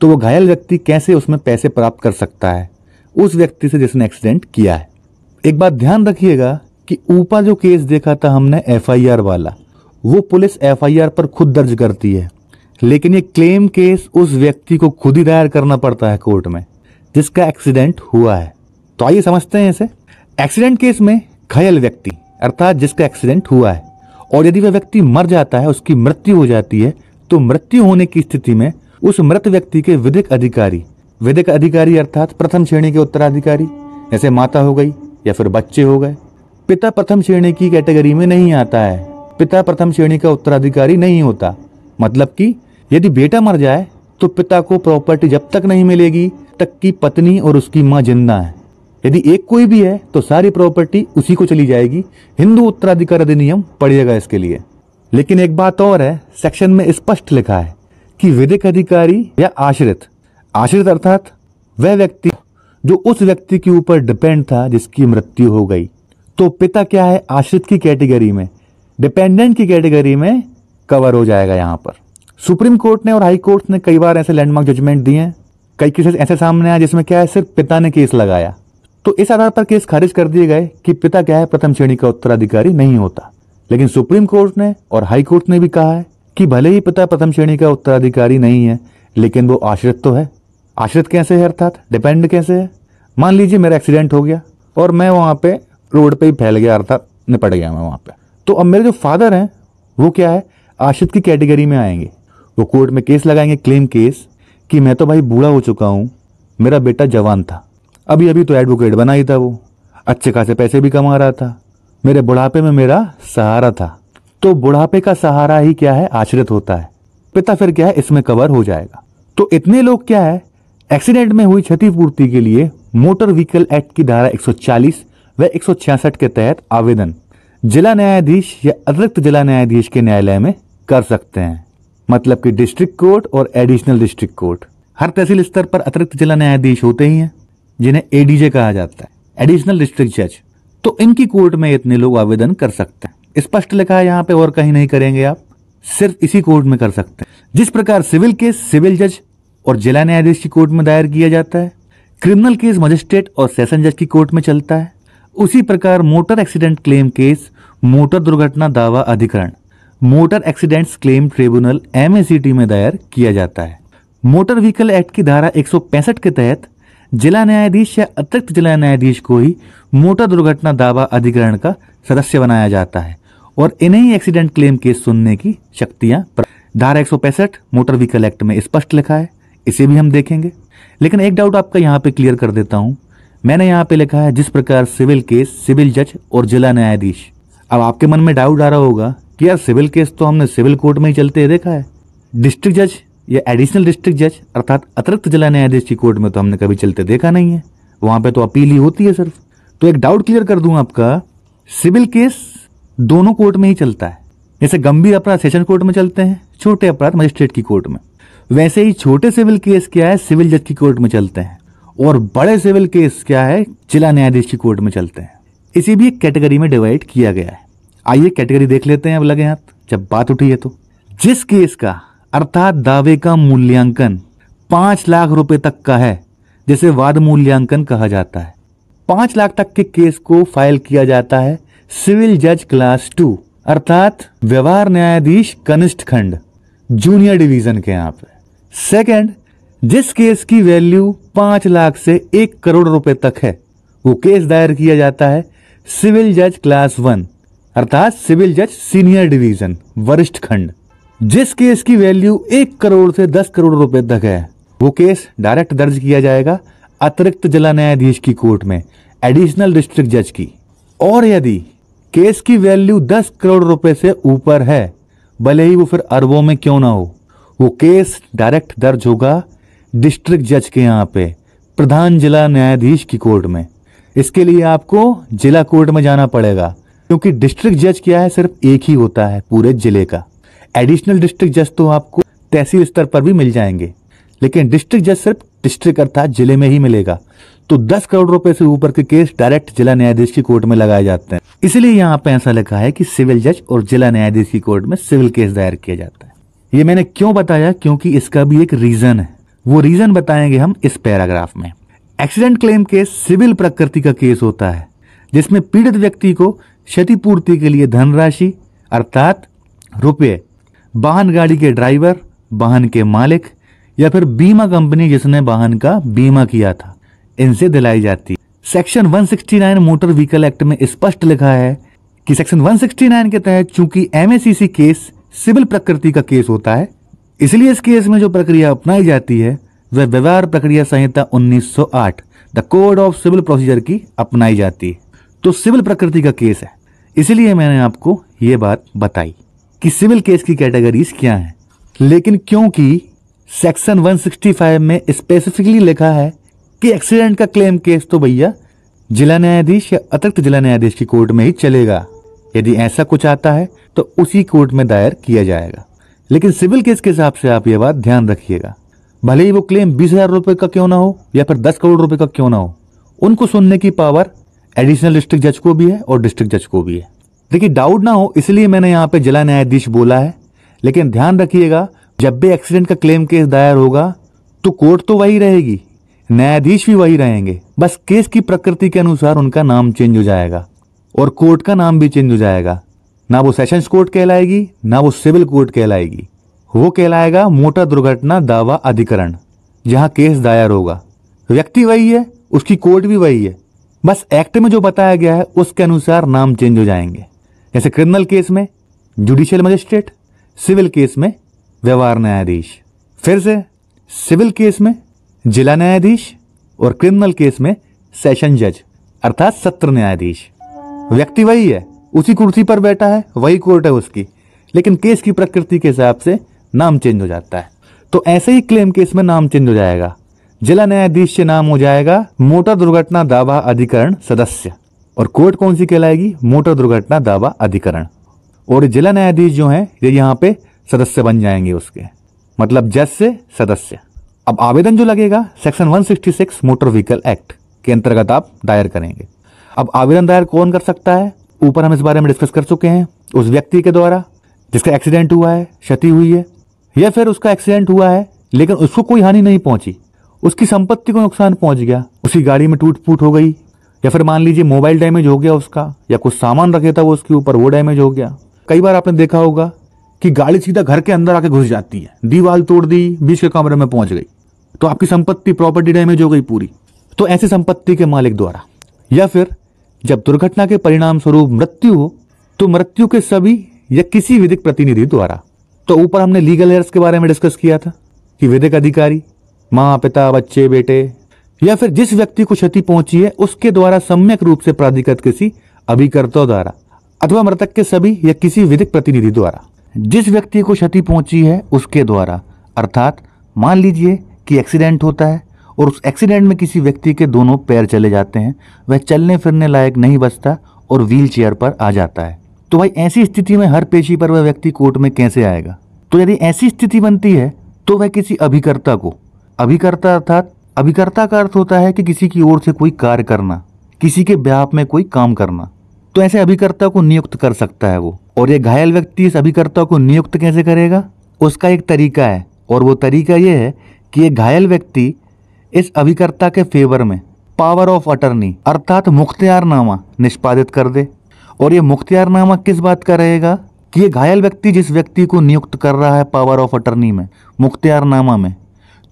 तो वो घायल व्यक्ति कैसे उसमें पैसे प्राप्त कर सकता है उस व्यक्ति से जिसने एक्सीडेंट किया है। एक बात ध्यान रखिएगा कि ऊपर जो केस देखा था हमने FIR वाला, वो पुलिस FIR पर खुद दर्ज करती है, लेकिन ये क्लेम केस उस व्यक्ति को खुद ही दायर करना पड़ता है कोर्ट में जिसका एक्सीडेंट हुआ है। तो आइए समझते हैं इसे। एक्सीडेंट केस में घायल व्यक्ति अर्थात जिसका एक्सीडेंट हुआ है, और यदि वह व्यक्ति मर जाता है, उसकी मृत्यु हो जाती है, तो मृत्यु होने की स्थिति में उस मृत व्यक्ति के विधिक अधिकारी अर्थात प्रथम श्रेणी के उत्तराधिकारी, जैसे माता हो गई या फिर बच्चे हो गए। पिता प्रथम श्रेणी की कैटेगरी में नहीं आता है, पिता प्रथम श्रेणी का उत्तराधिकारी नहीं होता। मतलब कि यदि बेटा मर जाए तो पिता को प्रॉपर्टी जब तक नहीं मिलेगी तक की पत्नी और उसकी मां जिंदा है। यदि एक कोई भी है तो सारी प्रॉपर्टी उसी को चली जाएगी। हिंदू उत्तराधिकार अधिनियम पड़ेगा इसके लिए। लेकिन एक बात और है, सेक्शन में स्पष्ट लिखा है कि विधिक अधिकारी या आश्रित अर्थात वह व्यक्ति जो उस व्यक्ति के ऊपर डिपेंड था जिसकी मृत्यु हो गई। तो पिता क्या है, आश्रित की कैटेगरी में, डिपेंडेंट की कैटेगरी में कवर हो जाएगा। यहाँ पर सुप्रीम कोर्ट ने और हाई कोर्ट ने कई बार ऐसे लैंडमार्क जजमेंट दिए हैं। कई केसेस ऐसे सामने आए जिसमें क्या है, सिर्फ पिता ने केस लगाया, तो इस आधार पर केस खारिज कर दिए गए कि पिता क्या है, प्रथम श्रेणी का उत्तराधिकारी नहीं होता। लेकिन सुप्रीम कोर्ट ने और हाई कोर्ट ने भी कहा है कि भले ही पिता प्रथम श्रेणी का उत्तराधिकारी नहीं है, लेकिन वो आश्रित तो है। आश्रित कैसे है अर्थात डिपेंड कैसे है। मान लीजिए मेरा एक्सीडेंट हो गया और मैं वहां पे रोड पे ही फैल गया अर्थात निपट गया मैं वहां पे, तो अब मेरे जो फादर हैं वो क्या है, आश्रित की कैटेगरी में आएंगे। वो कोर्ट में केस लगाएंगे, क्लेम केस, कि मैं तो भाई बूढ़ा हो चुका हूं, मेरा बेटा जवान था, अभी तो एडवोकेट बना ही था, वो अच्छे खासे पैसे भी कमा रहा था, मेरे बुढ़ापे में मेरा सहारा था। तो बुढ़ापे का सहारा ही क्या है, आश्रित होता है। पिता फिर क्या है, इसमें कवर हो जाएगा। तो इतने लोग क्या है, एक्सीडेंट में हुई क्षतिपूर्ति के लिए मोटर व्हीकल एक्ट की धारा 140 व 166 के तहत आवेदन जिला न्यायाधीश या अतिरिक्त जिला न्यायाधीश के न्यायालय में कर सकते हैं। मतलब कि डिस्ट्रिक्ट कोर्ट और एडिशनल डिस्ट्रिक्ट कोर्ट, हर तहसील स्तर पर अतिरिक्त जिला न्यायाधीश होते ही हैं जिन्हें ADJ कहा जाता है, एडिशनल डिस्ट्रिक्ट जज। तो इनकी कोर्ट में इतने लोग आवेदन कर सकते हैं। स्पष्ट लिखा है यहाँ पे, और कहीं नहीं करेंगे आप, सिर्फ इसी कोर्ट में कर सकते हैं। जिस प्रकार सिविल केस सिविल जज और जिला न्यायाधीश की कोर्ट में दायर किया जाता है, क्रिमिनल केस मजिस्ट्रेट और सेशन जज की कोर्ट में चलता है, उसी प्रकार motor accident claim case motor दुर्घटना दावा अधिकरण motor accidents claim tribunal MACT में दायर किया जाता है। मोटर व्हीकल एक्ट की धारा 165 के तहत जिला न्यायाधीश या अतिरिक्त जिला न्यायाधीश को ही मोटर दुर्घटना दावा अधिकरण का सदस्य बनाया जाता है और इन्हें ही एक्सीडेंट क्लेम केस सुनने की शक्तियां धारा 165 मोटर व्हीकल एक्ट में स्पष्ट लिखा है, इसे भी हम देखेंगे। लेकिन एक डाउट आपका यहाँ पे क्लियर कर देता हूँ। मैंने यहाँ पे लिखा है जिस प्रकार सिविल केस सिविल जज और जिला न्यायाधीश। अब आपके मन में डाउट आ रहा होगा कि यार सिविल केस तो हमने सिविल कोर्ट में ही चलते देखा है, डिस्ट्रिक्ट जज या एडिशनल डिस्ट्रिक्ट जज अर्थात अतिरिक्त जिला न्यायाधीश की कोर्ट में तो हमने कभी चलते देखा नहीं है, वहां पे तो अपील ही होती है सिर्फ। तो एक डाउट क्लियर कर दूं आपका, सिविल केस दोनों कोर्ट में ही चलता है। जैसे गंभीर अपराध सेशन कोर्ट में चलते हैं, छोटे अपराध मजिस्ट्रेट की कोर्ट में, वैसे ही छोटे सिविल केस क्या है सिविल जज की कोर्ट में चलते हैं और बड़े सिविल केस क्या है जिला न्यायाधीश की कोर्ट में चलते हैं। इसी भी एक कैटेगरी में डिवाइड किया गया है। आइए कैटेगरी देख लेते हैं अब लगे हाथ, जब बात उठी है तो। जिस केस का अर्थात दावे का मूल्यांकन 5 लाख रुपए तक का है, जिसे वाद मूल्यांकन कहा जाता है, 5 लाख तक के केस को फाइल किया जाता है सिविल जज क्लास 2 अर्थात व्यवहार न्यायाधीश कनिष्ठ खंड जूनियर डिवीजन के यहाँ पे। सेकंड, जिस केस की वैल्यू 5 लाख से 1 करोड़ रुपए तक है, वो केस दायर किया जाता है सिविल जज क्लास 1 अर्थात सिविल जज सीनियर डिवीजन वरिष्ठ खंड। जिस केस की वैल्यू 1 करोड़ से 10 करोड़ रुपए तक है, वो केस डायरेक्ट दर्ज किया जाएगा अतिरिक्त जिला न्यायाधीश की कोर्ट में एडिशनल डिस्ट्रिक्ट जज की। और यदि केस की वैल्यू 10 करोड़ रुपए से ऊपर है, भले ही वो फिर अरबों में क्यों ना हो, वो केस डायरेक्ट दर्ज होगा डिस्ट्रिक्ट जज के यहाँ पे प्रधान जिला न्यायाधीश की कोर्ट में। इसके लिए आपको जिला कोर्ट में जाना पड़ेगा, क्योंकि डिस्ट्रिक्ट जज क्या है सिर्फ एक ही होता है पूरे जिले का। एडिशनल डिस्ट्रिक्ट जज तो आपको तहसील स्तर पर भी मिल जाएंगे, लेकिन डिस्ट्रिक्ट जज सिर्फ डिस्ट्रिक्ट अर्थात जिले में ही मिलेगा। तो 10 करोड़ रुपए से ऊपर के केस डायरेक्ट जिला न्यायाधीश की कोर्ट में लगाए जाते हैं। इसलिए यहाँ पे ऐसा लिखा है कि सिविल जज और जिला न्यायाधीश की कोर्ट में सिविल केस दायर किया जाता है। ये मैंने क्यों बताया, क्योंकि इसका भी एक रीजन है, वो रीजन बताएंगे हम इस पैराग्राफ में। एक्सीडेंट क्लेम केस सिविल प्रकृति का केस होता है, जिसमें पीड़ित व्यक्ति को क्षतिपूर्ति के लिए धनराशि अर्थात रुपये वाहन गाड़ी के ड्राइवर, वाहन के मालिक या फिर बीमा कंपनी जिसने वाहन का बीमा किया था, इनसे दिलाई जाती है। सेक्शन 169 मोटर व्हीकल एक्ट में स्पष्ट लिखा है कि सेक्शन 169 के तहत चूंकि MACC केस सिविल प्रकृति का केस होता है, इसलिए इस केस में जो प्रक्रिया अपनाई जाती है वह व्यवहार प्रक्रिया संहिता 1908 the code of civil procedure की अपनाई जाती है। तो सिविल प्रकृति का केस है, इसलिए मैंने आपको ये बात बताई कि सिविल केस की कैटेगरीज क्या हैं। लेकिन क्योंकि सेक्शन 165 में स्पेसिफिकली लिखा है कि एक्सीडेंट का क्लेम केस तो भैया जिला न्यायाधीश या अतिरिक्त जिला न्यायाधीश की कोर्ट में ही चलेगा, यदि ऐसा कुछ आता है तो उसी कोर्ट में दायर किया जाएगा। लेकिन सिविल केस के हिसाब से आप ये बात ध्यान रखिएगा, भले ही वो क्लेम 20,000 रुपए का क्यों ना हो या फिर 10 करोड़ रुपए का क्यों ना हो, उनको सुनने की पावर एडिशनल डिस्ट्रिक्ट जज को भी है और डिस्ट्रिक्ट जज को भी है। देखिए डाउट ना हो इसलिए मैंने यहाँ पे जिला न्यायाधीश बोला है, लेकिन ध्यान रखिएगा जब भी एक्सीडेंट का क्लेम केस दायर होगा तो कोर्ट तो वही रहेगी, न्यायाधीश भी वही रहेंगे, बस केस की प्रकृति के अनुसार उनका नाम चेंज हो जाएगा और कोर्ट का नाम भी चेंज हो जाएगा। ना वो सेशंस कोर्ट कहलाएगी ना वो सिविल कोर्ट कहलाएगी, वो कहलाएगा मोटर दुर्घटना दावा अधिकरण, जहां केस दायर होगा। व्यक्ति वही है, उसकी कोर्ट भी वही है, बस एक्ट में जो बताया गया है उसके अनुसार नाम चेंज हो जाएंगे। जैसे क्रिमिनल केस में जुडिशियल मजिस्ट्रेट, सिविल केस में व्यवहार न्यायाधीश, फिर से सिविल केस में जिला न्यायाधीश और क्रिमिनल केस में सेशन जज अर्थात सत्र न्यायाधीश। व्यक्ति वही है, उसी कुर्सी पर बैठा है, वही कोर्ट है उसकी, लेकिन केस की प्रकृति के हिसाब से नाम चेंज हो जाता है। तो ऐसे ही क्लेम केस में नाम चेंज हो जाएगा, जिला न्यायाधीश से नाम हो जाएगा मोटर दुर्घटना दावा अधिकरण सदस्य, और कोर्ट कौन सी कहलाएगी, मोटर दुर्घटना दावा अधिकरण। और जिला न्यायाधीश जो है ये यहाँ पे सदस्य बन जाएंगे उसके, मतलब जज से सदस्य। अब आवेदन जो लगेगा सेक्शन 166 मोटर व्हीकल एक्ट के अंतर्गत आप दायर करेंगे। अब आवेदन दायर कौन कर सकता है, ऊपर हम इस बारे में डिस्कस कर चुके हैं। उस व्यक्ति के द्वारा जिसका एक्सीडेंट हुआ है, क्षति हुई है, या फिर उसका एक्सीडेंट हुआ है लेकिन उसको कोई हानि नहीं पहुंची, उसकी संपत्ति को नुकसान पहुंच गया, उसकी गाड़ी में टूट फूट हो गई, या फिर मान लीजिए मोबाइल डैमेज हो गया उसका, या कुछ सामान रखे था वो उसके ऊपर वो डैमेज हो गया। कई बार आपने देखा होगा कि गाड़ी सीधा घर के अंदर आके घुस जाती है, दीवार तोड़ दी, बीच के कमरे में पहुंच गई, तो आपकी संपत्ति प्रॉपर्टी डैमेज हो गई पूरी। तो ऐसी संपत्ति के मालिक द्वारा, या फिर जब दुर्घटना के परिणाम स्वरूप मृत्यु हो तो मृत्यु के सभी या किसी विधिक प्रतिनिधि द्वारा। तो ऊपर हमने लीगल एयर्स के बारे में डिस्कस किया था कि विधिक अधिकारी, माँ, पिता, बच्चे, बेटे, या फिर जिस व्यक्ति को क्षति पहुंची है उसके द्वारा सम्यक रूप से प्राधिकृत किसी अभिकर्ता द्वारा, अथवा मृतक के सभी या किसी विधिक प्रतिनिधि द्वारा। जिस व्यक्ति को क्षति पहुंची है उसके द्वारा, अर्थात मान लीजिए कि एक्सीडेंट होता है और उस एक्सीडेंट में किसी व्यक्ति के दोनों पैर चले जाते हैं, वह चलने फिरने लायक नहीं बचता और व्हील चेयर पर आ जाता है। तो भाई ऐसी स्थिति में हर पेशी पर वह व्यक्ति कोर्ट में कैसे आएगा? तो यदि ऐसी स्थिति बनती है तो वह किसी अभिकर्ता को, अभिकर्ता अर्थात अभिकर्ता का अर्थ होता है कि किसी की ओर से कोई कार्य करना, किसी के ब्याह में कोई काम करना, तो ऐसे अभिकर्ता को नियुक्त कर सकता है वो। और ये घायल व्यक्ति इस अभिकर्ता को नियुक्त कैसे करेगा? उसका एक तरीका है, और वो तरीका ये है कि ये घायल व्यक्ति इस अभिकर्ता के फेवर में पावर ऑफ अटर्नी अर्थात मुख्तियारनामा निष्पादित कर दे। और ये मुख्तियारनामा किस बात का रहेगा कि ये घायल व्यक्ति जिस व्यक्ति को नियुक्त कर रहा है पावर ऑफ अटर्नी में, मुख्तियारनामा में,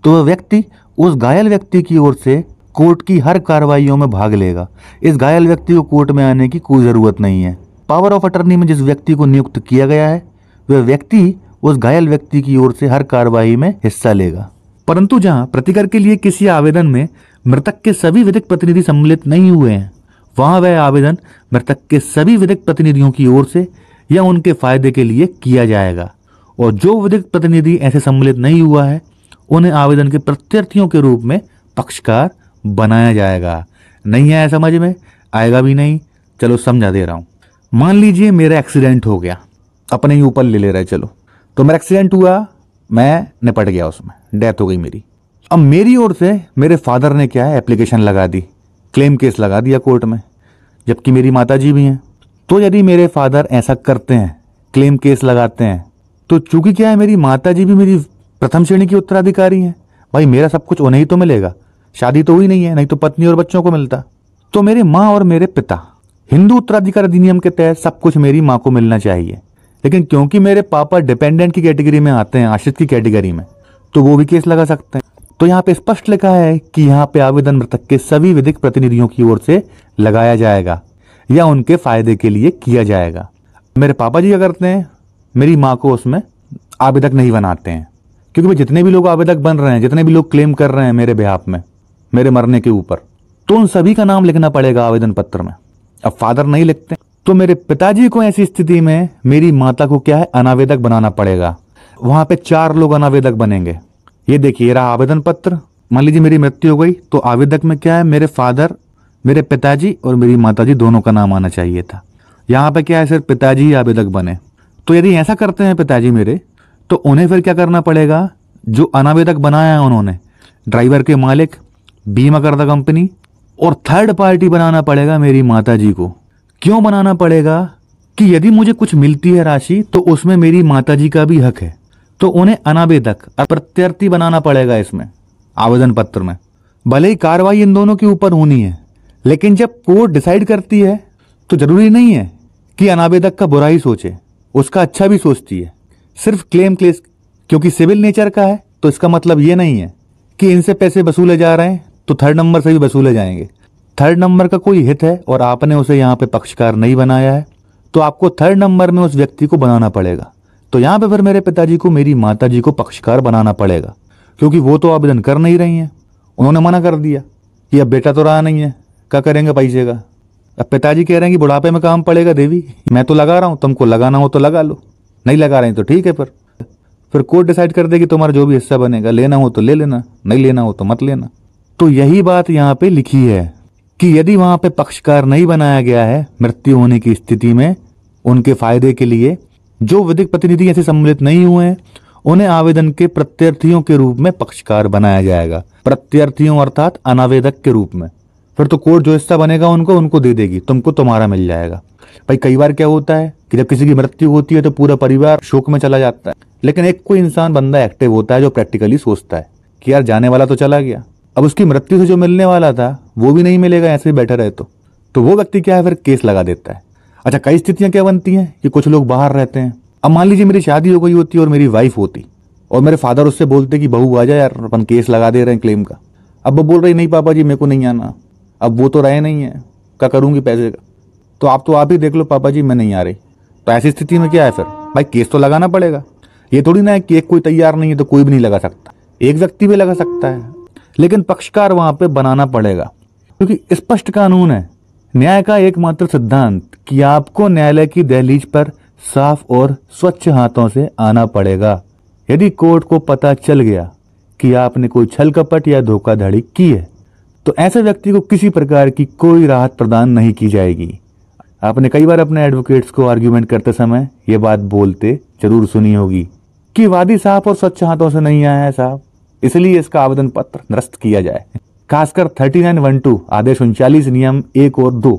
तो वह व्यक्ति उस घायल व्यक्ति की ओर से कोर्ट की हर कार्रवाइयों में भाग लेगा। इस घायल व्यक्ति को कोर्ट में आने की कोई जरूरत नहीं है। पावर ऑफ अटर्नी में जिस व्यक्ति को नियुक्त किया गया है वह व्यक्ति उस घायल व्यक्ति की ओर से हर कार्रवाई में हिस्सा लेगा। परंतु जहां प्रतिकर के लिए किसी आवेदन में मृतक के सभी विधिक प्रतिनिधि सम्मिलित नहीं हुए हैं, वहां वह आवेदन मृतक के सभी विधिक प्रतिनिधियों की ओर से या उनके फायदे के लिए किया जाएगा। और जो विधिक प्रतिनिधि ऐसे सम्मिलित नहीं हुआ है उन्हें आवेदन के प्रत्यर्थियों के रूप में पक्षकार बनाया जाएगा। नहीं आया समझ में? आएगा भी नहीं, चलो समझा दे रहा हूं। मान लीजिए मेरा एक्सीडेंट हो गया, अपने ही ऊपर ले रहे चलो, तो मेरा एक्सीडेंट हुआ, मैं निपट गया, उसमें डेथ हो गई मेरी। अब मेरी ओर से मेरे फादर ने क्या है, एप्लीकेशन लगा दी, क्लेम केस लगा दिया कोर्ट में, जबकि मेरी माताजी भी हैं। तो यदि मेरे फादर ऐसा करते हैं, क्लेम केस लगाते हैं, तो चूंकि क्या है मेरी माताजी भी मेरी प्रथम श्रेणी की उत्तराधिकारी हैं, भाई मेरा सब कुछ उन्हें ही तो मिलेगा, शादी तो हुई नहीं है, नहीं तो पत्नी और बच्चों को मिलता। तो मेरे माँ और मेरे पिता, हिंदू उत्तराधिकार अधिनियम के तहत सब कुछ मेरी माँ को मिलना चाहिए। लेकिन क्योंकि मेरे पापा डिपेंडेंट की कैटेगरी में आते हैं, आश्रित की कैटेगरी में, तो वो भी केस लगा सकते हैं। तो यहाँ पे स्पष्ट लिखा है कि यहाँ पे आवेदन मृतक के सभी विधिक प्रतिनिधियों की ओर से लगाया जाएगा या उनके फायदे के लिए किया जाएगा। मेरे पापा जी क्या करते हैं, मेरी माँ को उसमें आवेदक नहीं बनाते हैं, क्योंकि जितने भी लोग आवेदक बन रहे हैं, जितने भी लोग क्लेम कर रहे हैं मेरे बिहाफ में, मेरे मरने के ऊपर, तो उन सभी का नाम लिखना पड़ेगा आवेदन पत्र में। अब फादर नहीं लिखते, तो मेरे पिताजी को ऐसी स्थिति में मेरी माता को क्या है, अनावेदक बनाना पड़ेगा। वहां पे 4 लोग अनावेदक बनेंगे। ये देखिए रहा आवेदन पत्र। मान लीजिए मेरी मृत्यु हो गई, तो आवेदक में क्या है, मेरे फादर, मेरे पिताजी और मेरी माताजी दोनों का नाम आना चाहिए था। यहाँ पे क्या है, सिर्फ पिताजी ही आवेदक बने। तो यदि ऐसा करते हैं पिताजी मेरे, तो उन्हें फिर क्या करना पड़ेगा, जो अनावेदक बनाया है उन्होंने, ड्राइवर के मालिक, बीमा करता कंपनी और थर्ड पार्टी बनाना पड़ेगा मेरी माताजी को। क्यों बनाना पड़ेगा कि यदि मुझे कुछ मिलती है राशि तो उसमें मेरी माताजी का भी हक है, तो उन्हें अनावेदक प्रत्यर्थी बनाना पड़ेगा इसमें आवेदन पत्र में। भले ही कार्रवाई इन दोनों के ऊपर होनी है, लेकिन जब कोर्ट डिसाइड करती है तो जरूरी नहीं है कि अनावेदक का बुरा ही सोचे, उसका अच्छा भी सोचती है। सिर्फ क्लेम केस क्योंकि सिविल नेचर का है, तो इसका मतलब ये नहीं है कि इनसे पैसे वसूले जा रहे हैं तो थर्ड नंबर से भी वसूले जाएंगे। थर्ड नंबर का कोई हित है और आपने उसे यहाँ पे पक्षकार नहीं बनाया है, तो आपको थर्ड नंबर में उस व्यक्ति को बनाना पड़ेगा। तो यहाँ पे फिर मेरे पिताजी को मेरी माताजी को पक्षकार बनाना पड़ेगा, क्योंकि वो तो आवेदन कर नहीं रही हैं। उन्होंने मना कर दिया कि अब बेटा तो रहा नहीं है, क्या करेंगे पैसे का। अब पिताजी कह रहे हैं कि बुढ़ापे में काम पड़ेगा देवी, मैं तो लगा रहा हूँ, तुमको लगाना हो तो लगा लो, नहीं लगा रहे हैं तो ठीक है। फिर कोर्ट डिसाइड कर देगी तुम्हारा जो भी हिस्सा बनेगा, लेना हो तो ले लेना, नहीं लेना हो तो मत लेना। तो यही बात यहाँ पे लिखी है कि यदि वहां पे पक्षकार नहीं बनाया गया है मृत्यु होने की स्थिति में, उनके फायदे के लिए जो विधिक प्रतिनिधि ऐसे सम्मिलित नहीं हुए हैं उन्हें आवेदन के प्रत्यर्थियों के रूप में पक्षकार बनाया जाएगा। प्रत्यर्थियों अर्थात अनावेदक के रूप में। फिर तो कोर्ट जो हिस्सा बनेगा उनको दे देगी, तुमको तुम्हारा मिल जाएगा। भाई कई बार क्या होता है कि जब किसी की मृत्यु होती है तो पूरा परिवार शोक में चला जाता है, लेकिन एक कोई इंसान बंदा एक्टिव होता है जो प्रैक्टिकली सोचता है कि यार जाने वाला तो चला गया, अब उसकी मृत्यु से जो मिलने वाला था वो भी नहीं मिलेगा ऐसे ही बैठा रहे तो वो व्यक्ति क्या है, फिर केस लगा देता है। अच्छा, कई स्थितियां क्या बनती हैं कि कुछ लोग बाहर रहते हैं, अब मान लीजिए मेरी शादी हो गई होती और मेरी वाइफ होती और मेरे फादर उससे बोलते कि बहू आ जा यार, अपन केस लगा दे रहे हैं क्लेम का। अब वो बोल रही नहीं पापा जी मेरे को नहीं आना, अब वो तो रहे नहीं है, क्या करूंगी पैसे का, तो आप ही देख लो पापा जी मैं नहीं आ रही। तो ऐसी स्थिति में क्या है फिर भाई, केस तो लगाना पड़ेगा। ये थोड़ी ना है कि एक कोई तैयार नहीं है तो कोई भी नहीं लगा सकता, एक व्यक्ति भी लगा सकता है, लेकिन पक्षकार वहां पे बनाना पड़ेगा, क्योंकि स्पष्ट कानून है, न्याय का एकमात्र सिद्धांत कि आपको न्यायालय की दहलीज पर साफ और स्वच्छ हाथों से आना पड़ेगा। यदि कोर्ट को पता चल गया कि आपने कोई छल कपट या धोखाधड़ी की है तो ऐसे व्यक्ति को किसी प्रकार की कोई राहत प्रदान नहीं की जाएगी। आपने कई बार अपने एडवोकेट्स को आर्ग्यूमेंट करते समय ये बात बोलते जरूर सुनी होगी कि वादी साफ और स्वच्छ हाथों से नहीं आया है साहब, इसलिए इसका आवेदन पत्र निरस्त किया जाए। खासकर 3912 आदेश 39 नियम 1 और 2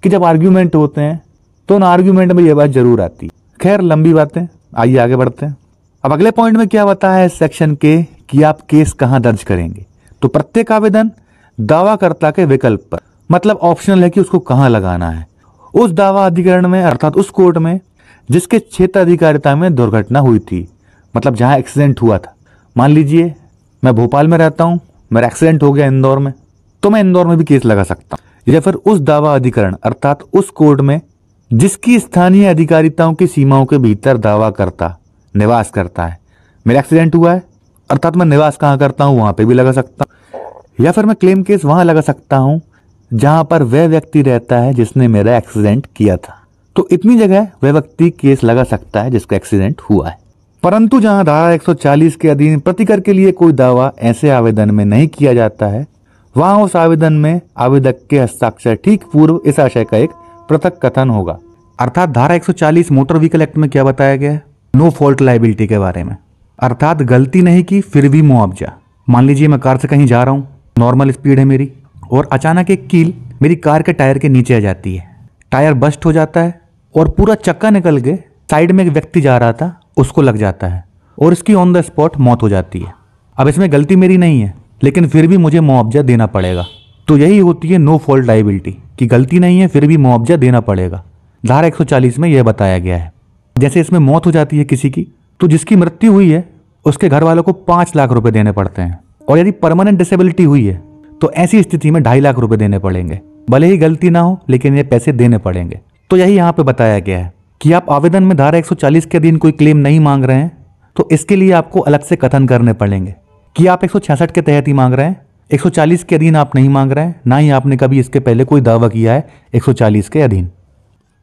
कि जब आर्ग्यूमेंट होते हैं तो उन आर्ग्यूमेंट में ये बात जरूर आती है। खैर लंबी बातें, आइए आगे बढ़ते हैं। अब अगले पॉइंट में क्या बताया है सेक्शन के कि आप केस कहां दर्ज करेंगे। तो प्रत्येक आवेदन दावाकर्ता के विकल्प पर, मतलब ऑप्शनल है कि उसको कहां लगाना है, उस दावा अधिकरण में अर्थात उस कोर्ट में जिसके क्षेत्र अधिकारिता में दुर्घटना हुई थी, मतलब जहां एक्सीडेंट हुआ था। मान लीजिए मैं भोपाल में रहता हूं, मेरा एक्सीडेंट हो गया इंदौर में, तो मैं इंदौर में भी केस लगा सकता हूं, या फिर उस दावा अधिकरण अर्थात उस कोर्ट में जिसकी स्थानीय अधिकारिताओं की सीमाओं के भीतर दावा करता निवास करता है। मेरा एक्सीडेंट हुआ है अर्थात मैं निवास कहां करता हूं, वहां पे भी लगा सकता हूं, या फिर मैं क्लेम केस वहां लगा सकता हूं जहां पर वह व्यक्ति रहता है जिसने मेरा एक्सीडेंट किया था। तो इतनी जगह वह व्यक्ति केस लगा सकता है जिसका एक्सीडेंट हुआ है। परंतु जहां धारा 140 के अधीन प्रतिकर के लिए कोई दावा ऐसे आवेदन में नहीं किया जाता है, वहां उस आवेदन में आवेदक के हस्ताक्षर ठीक पूर्व इस आशय का एक पृथक कथन होगा। अर्थात धारा 140 मोटर व्हीकल एक्ट में क्या बताया गया है, नो फॉल्ट लायबिलिटी के बारे में, अर्थात गलती नहीं की फिर भी मुआवजा। मान लीजिए मैं कार से कहीं जा रहा हूँ, नॉर्मल स्पीड है मेरी, और अचानक एक कील मेरी कार के टायर के नीचे आ जाती है, टायर बस्ट हो जाता है और पूरा चक्का निकल के साइड में एक व्यक्ति जा रहा था उसको लग जाता है और इसकी ऑन द स्पॉट मौत हो जाती है। अब इसमें गलती मेरी नहीं है, लेकिन फिर भी मुझे मुआवजा देना पड़ेगा। तो यही होती है नो फॉल्ट लायबिलिटी, कि गलती नहीं है फिर भी मुआवजा देना पड़ेगा। धारा 140 में यह बताया गया है। जैसे इसमें मौत हो जाती है किसी की, तो जिसकी मृत्यु हुई है उसके घर वालों को 5 लाख रुपए देने पड़ते हैं, और यदि परमानेंट डिसेबिलिटी हुई है तो ऐसी स्थिति में 2.5 लाख रुपए देने पड़ेंगे। भले ही गलती ना हो लेकिन ये पैसे देने पड़ेंगे। तो यही यहाँ पे बताया गया है कि आप आवेदन में धारा 140 के अधीन कोई क्लेम नहीं मांग रहे हैं तो इसके लिए आपको अलग से कथन करने पड़ेंगे कि आप 166 के तहत ही मांग रहे हैं, 140 के अधीन आप नहीं मांग रहे हैं, ना ही आपने कभी इसके पहले कोई दावा किया है 140 के अधीन।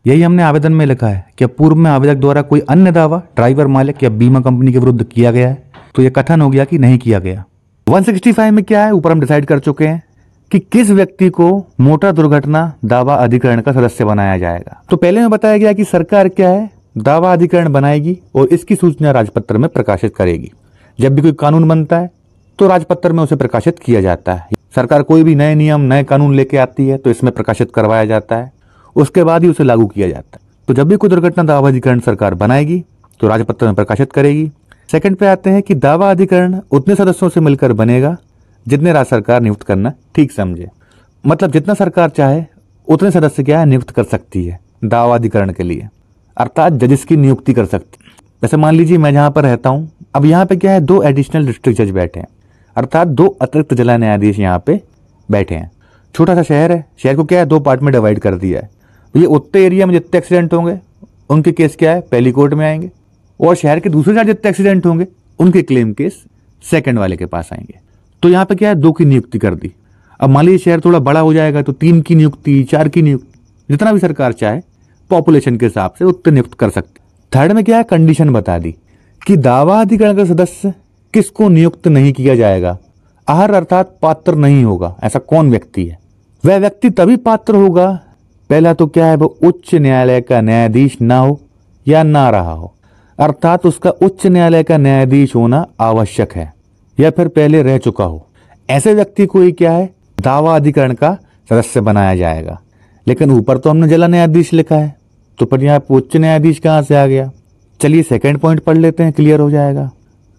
यही हमने आवेदन में लिखा है कि पूर्व में आवेदक द्वारा कोई अन्य दावा ड्राइवर मालिक या बीमा कंपनी के विरुद्ध किया गया है तो यह कथन हो गया कि नहीं किया गया। 165 में क्या है, ऊपर हम डिसाइड कर चुके हैं कि किस व्यक्ति को मोटर दुर्घटना दावा अधिकरण का सदस्य बनाया जाएगा। तो पहले में बताया गया कि सरकार क्या है, दावा अधिकरण बनाएगी और इसकी सूचना राजपत्र में प्रकाशित करेगी। जब भी कोई कानून बनता है तो राजपत्र में उसे प्रकाशित किया जाता है। सरकार कोई भी नए नियम नए कानून लेके आती है तो इसमें प्रकाशित करवाया जाता है, उसके बाद ही उसे लागू किया जाता है। तो जब भी कोई दुर्घटना दावा अधिकरण सरकार बनाएगी तो राजपत्र में प्रकाशित करेगी। सेकंड पे आते हैं कि दावा अधिकरण उतने सदस्यों से मिलकर बनेगा जितने राज्य सरकार नियुक्त करना ठीक समझे। मतलब जितना सरकार चाहे उतने सदस्य क्या है नियुक्त कर सकती है दावा अधिकरण के लिए, अर्थात जजेस की नियुक्ति कर सकती है। जैसे मान लीजिए मैं जहां पर रहता हूं, अब यहाँ पे क्या है 2 एडिशनल डिस्ट्रिक्ट जज बैठे हैं, अर्थात 2 अतिरिक्त जिला न्यायाधीश यहाँ पे बैठे हैं। छोटा सा शहर है, शहर को क्या है 2 पार्ट में डिवाइड कर दिया है। ये उतने एरिया में जितने एक्सीडेंट होंगे उनके केस क्या है पहली कोर्ट में आएंगे, और शहर के दूसरे साइड जितने एक्सीडेंट होंगे उनके क्लेम केस सेकंड वाले के पास आएंगे। तो यहाँ पे क्या है 2 की नियुक्ति कर दी। अब मान लीजिए शहर थोड़ा बड़ा हो जाएगा तो 3 की नियुक्ति, 4 की नियुक्ति, जितना भी सरकार चाहे पॉपुलेशन के हिसाब से उतने नियुक्त कर सकती। थर्ड में क्या है कंडीशन बता दी कि दावा अधिकरण का सदस्य किसको नियुक्त नहीं किया जाएगा, आहर अर्थात पात्र नहीं होगा। ऐसा कौन व्यक्ति है, वह व्यक्ति तभी पात्र होगा, पहला तो क्या है वो उच्च न्यायालय का न्यायाधीश ना हो या ना रहा हो, अर्थात उसका उच्च न्यायालय का न्यायाधीश होना आवश्यक है, या फिर पहले रह चुका हो। ऐसे व्यक्ति को ही क्या है दावा अधिकरण का सदस्य बनाया जाएगा। लेकिन ऊपर तो हमने जिला न्यायाधीश लिखा है, तो पर यहाँ उच्च न्यायाधीश कहां से आ गया। चलिए सेकंड पॉइंट पढ़ लेते हैं, क्लियर हो जाएगा।